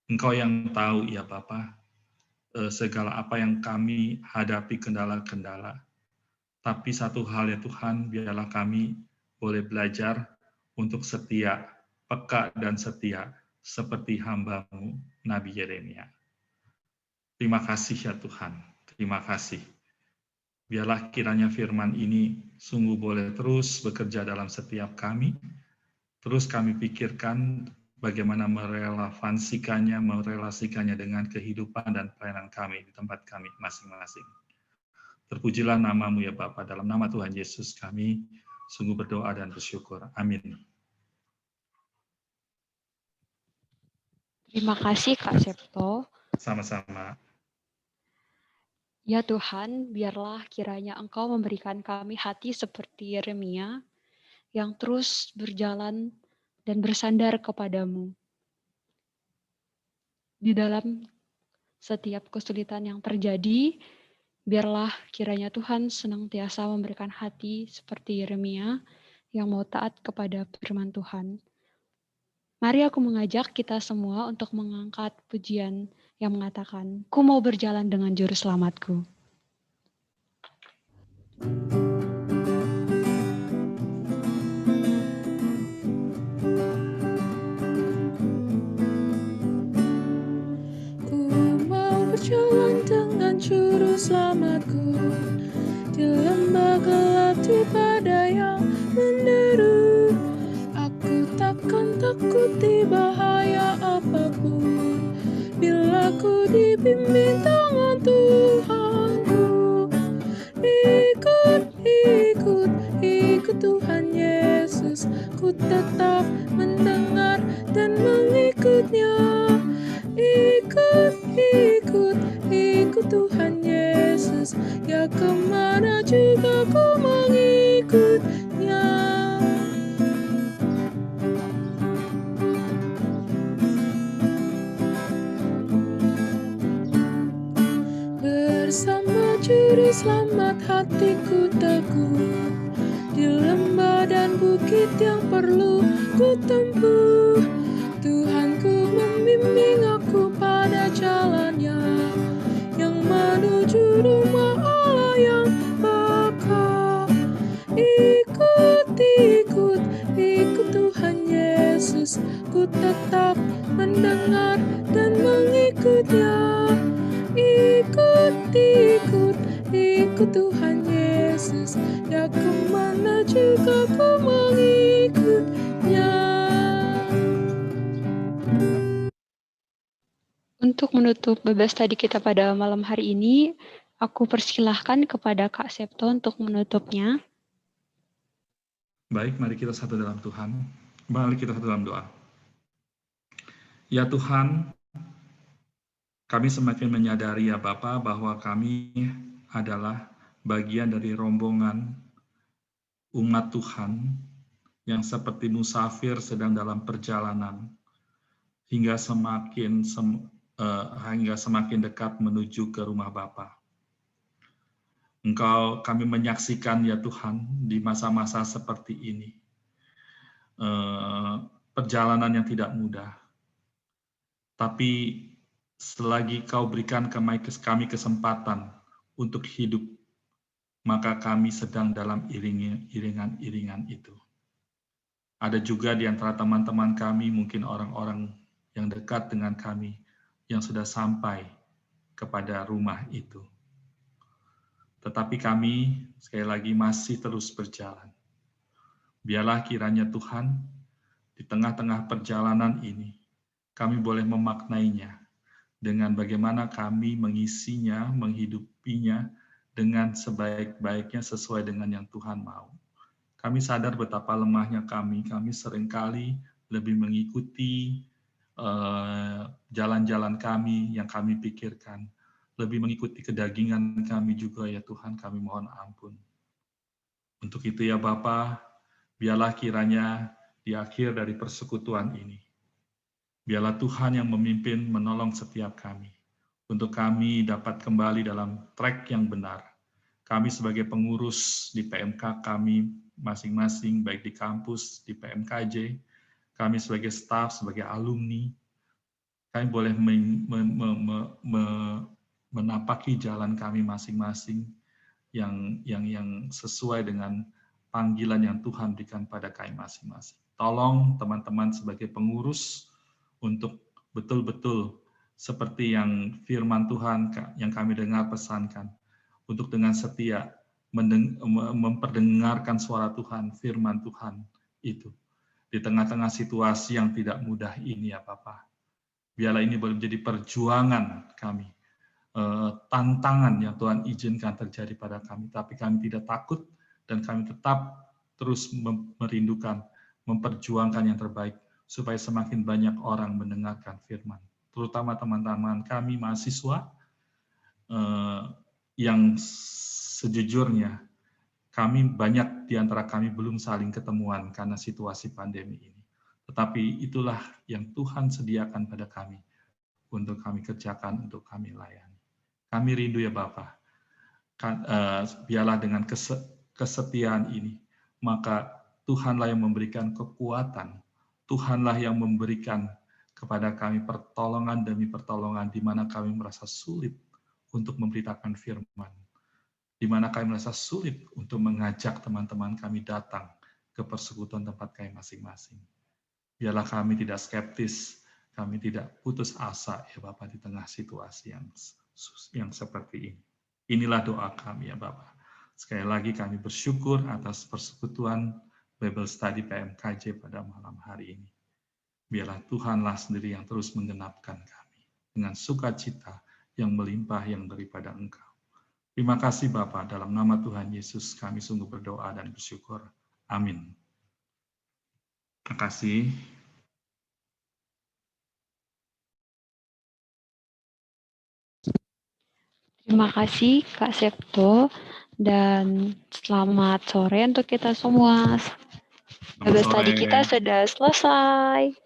Engkau yang tahu ya Bapa, segala apa yang kami hadapi, kendala-kendala. Tapi satu hal ya Tuhan, biarlah kami boleh belajar untuk setia, peka dan setia, seperti hamba-Mu Nabi Yeremia. Terima kasih ya Tuhan, terima kasih. Biarlah kiranya firman ini sungguh boleh terus bekerja dalam setiap kami. Terus kami pikirkan bagaimana merelasikannya dengan kehidupan dan pelayanan kami di tempat kami masing-masing. Terpujilah nama-Mu ya Bapa, dalam nama Tuhan Yesus kami sungguh berdoa dan bersyukur. Amin. Terima kasih Kak Septo. Sama-sama. Ya Tuhan, biarlah kiranya Engkau memberikan kami hati seperti Yeremia yang terus berjalan dan bersandar kepadamu. Di dalam setiap kesulitan yang terjadi, biarlah kiranya Tuhan senantiasa memberikan hati seperti Yeremia yang mau taat kepada firman Tuhan. Mari aku mengajak kita semua untuk mengangkat pujian yang mengatakan, "Ku mau berjalan dengan juru selamatku." Ku mau berjalan dengan juru selamatku di lembah gelap di badai yang menderu. Aku takkan takuti bahaya apapun bila ku dibimbing tangan Tuhanku. Ikut Tuhan Yesus, ku tetap mendengar dan mengikutnya. Ikut Tuhan Yesus, ya kemana juga ku mengikutnya. Bersama juru selamat hatiku teguh, di lembah dan bukit yang perlu ku tempuh. Tuhanku membimbing aku pada jalannya, yang menuju rumah Allah yang bakal. Ikut Tuhan Yesus, ku tetap mendengar dan mengikutnya. Ikut Tuhan Yesus, ya kemana juga ku mengikutnya. Untuk menutup bebas tadi kita pada malam hari ini, aku persilahkan kepada Kak Septo untuk menutupnya. Baik, mari kita satu dalam Tuhan. Mari kita satu dalam doa. Ya Tuhan, kami semakin menyadari ya Bapa bahwa kami adalah bagian dari rombongan umat Tuhan yang seperti musafir sedang dalam perjalanan hingga semakin dekat menuju ke rumah Bapa. Kami menyaksikan ya Tuhan di masa-masa seperti ini, perjalanan yang tidak mudah. Tapi selagi Kau berikan kami kesempatan untuk hidup, maka kami sedang dalam iringan-iringan itu. Ada juga di antara teman-teman kami, mungkin orang-orang yang dekat dengan kami, yang sudah sampai kepada rumah itu. Tetapi kami, sekali lagi, masih terus berjalan. Biarlah kiranya Tuhan, di tengah-tengah perjalanan ini, kami boleh memaknainya dengan bagaimana kami mengisinya, menghidupinya dengan sebaik-baiknya sesuai dengan yang Tuhan mau. Kami sadar betapa lemahnya kami seringkali lebih mengikuti jalan-jalan kami yang kami pikirkan, lebih mengikuti kedagingan kami juga ya Tuhan, kami mohon ampun. Untuk itu ya Bapa, biarlah kiranya di akhir dari persekutuan ini, biarlah Tuhan yang memimpin menolong setiap kami, untuk kami dapat kembali dalam track yang benar. Kami sebagai pengurus di PMK kami masing-masing, baik di kampus, di PMKJ, kami sebagai staf, sebagai alumni, kami boleh menapaki jalan kami masing-masing yang sesuai dengan panggilan yang Tuhan berikan pada kami masing-masing. Tolong teman-teman sebagai pengurus untuk betul-betul seperti yang firman Tuhan yang kami dengar pesankan, untuk dengan setia memperdengarkan suara Tuhan, firman Tuhan itu. Di tengah-tengah situasi yang tidak mudah ini ya Bapa. Biarlah ini boleh menjadi perjuangan kami. Tantangan yang Tuhan izinkan terjadi pada kami. Tapi kami tidak takut dan kami tetap terus merindukan, memperjuangkan yang terbaik supaya semakin banyak orang mendengarkan firman. Terutama teman-teman kami mahasiswa yang sejujurnya kami banyak di antara kami belum saling ketemuan karena situasi pandemi ini. Tetapi itulah yang Tuhan sediakan pada kami untuk kami kerjakan, untuk kami layani. Kami rindu ya Bapa. Biarlah dengan kesetiaan ini, maka Tuhanlah yang memberikan kekuatan. Tuhanlah yang memberikan kepada kami pertolongan demi pertolongan di mana kami merasa sulit untuk memberitakan firman, di mana kami merasa sulit untuk mengajak teman-teman kami datang ke persekutuan tempat kami masing-masing. Biarlah kami tidak skeptis, kami tidak putus asa ya Bapak di tengah situasi yang seperti ini. Inilah doa kami ya Bapak. Sekali lagi kami bersyukur atas persekutuan Bible Study PMKJ pada malam hari ini. Biarlah Tuhanlah sendiri yang terus menggenapkan kami dengan sukacita yang melimpah yang daripada Engkau. Terima kasih Bapa, dalam nama Tuhan Yesus kami sungguh berdoa dan bersyukur. Amin. Terima kasih. Terima kasih Kak Septo dan selamat sore untuk kita semua. Bible study kita sudah selesai.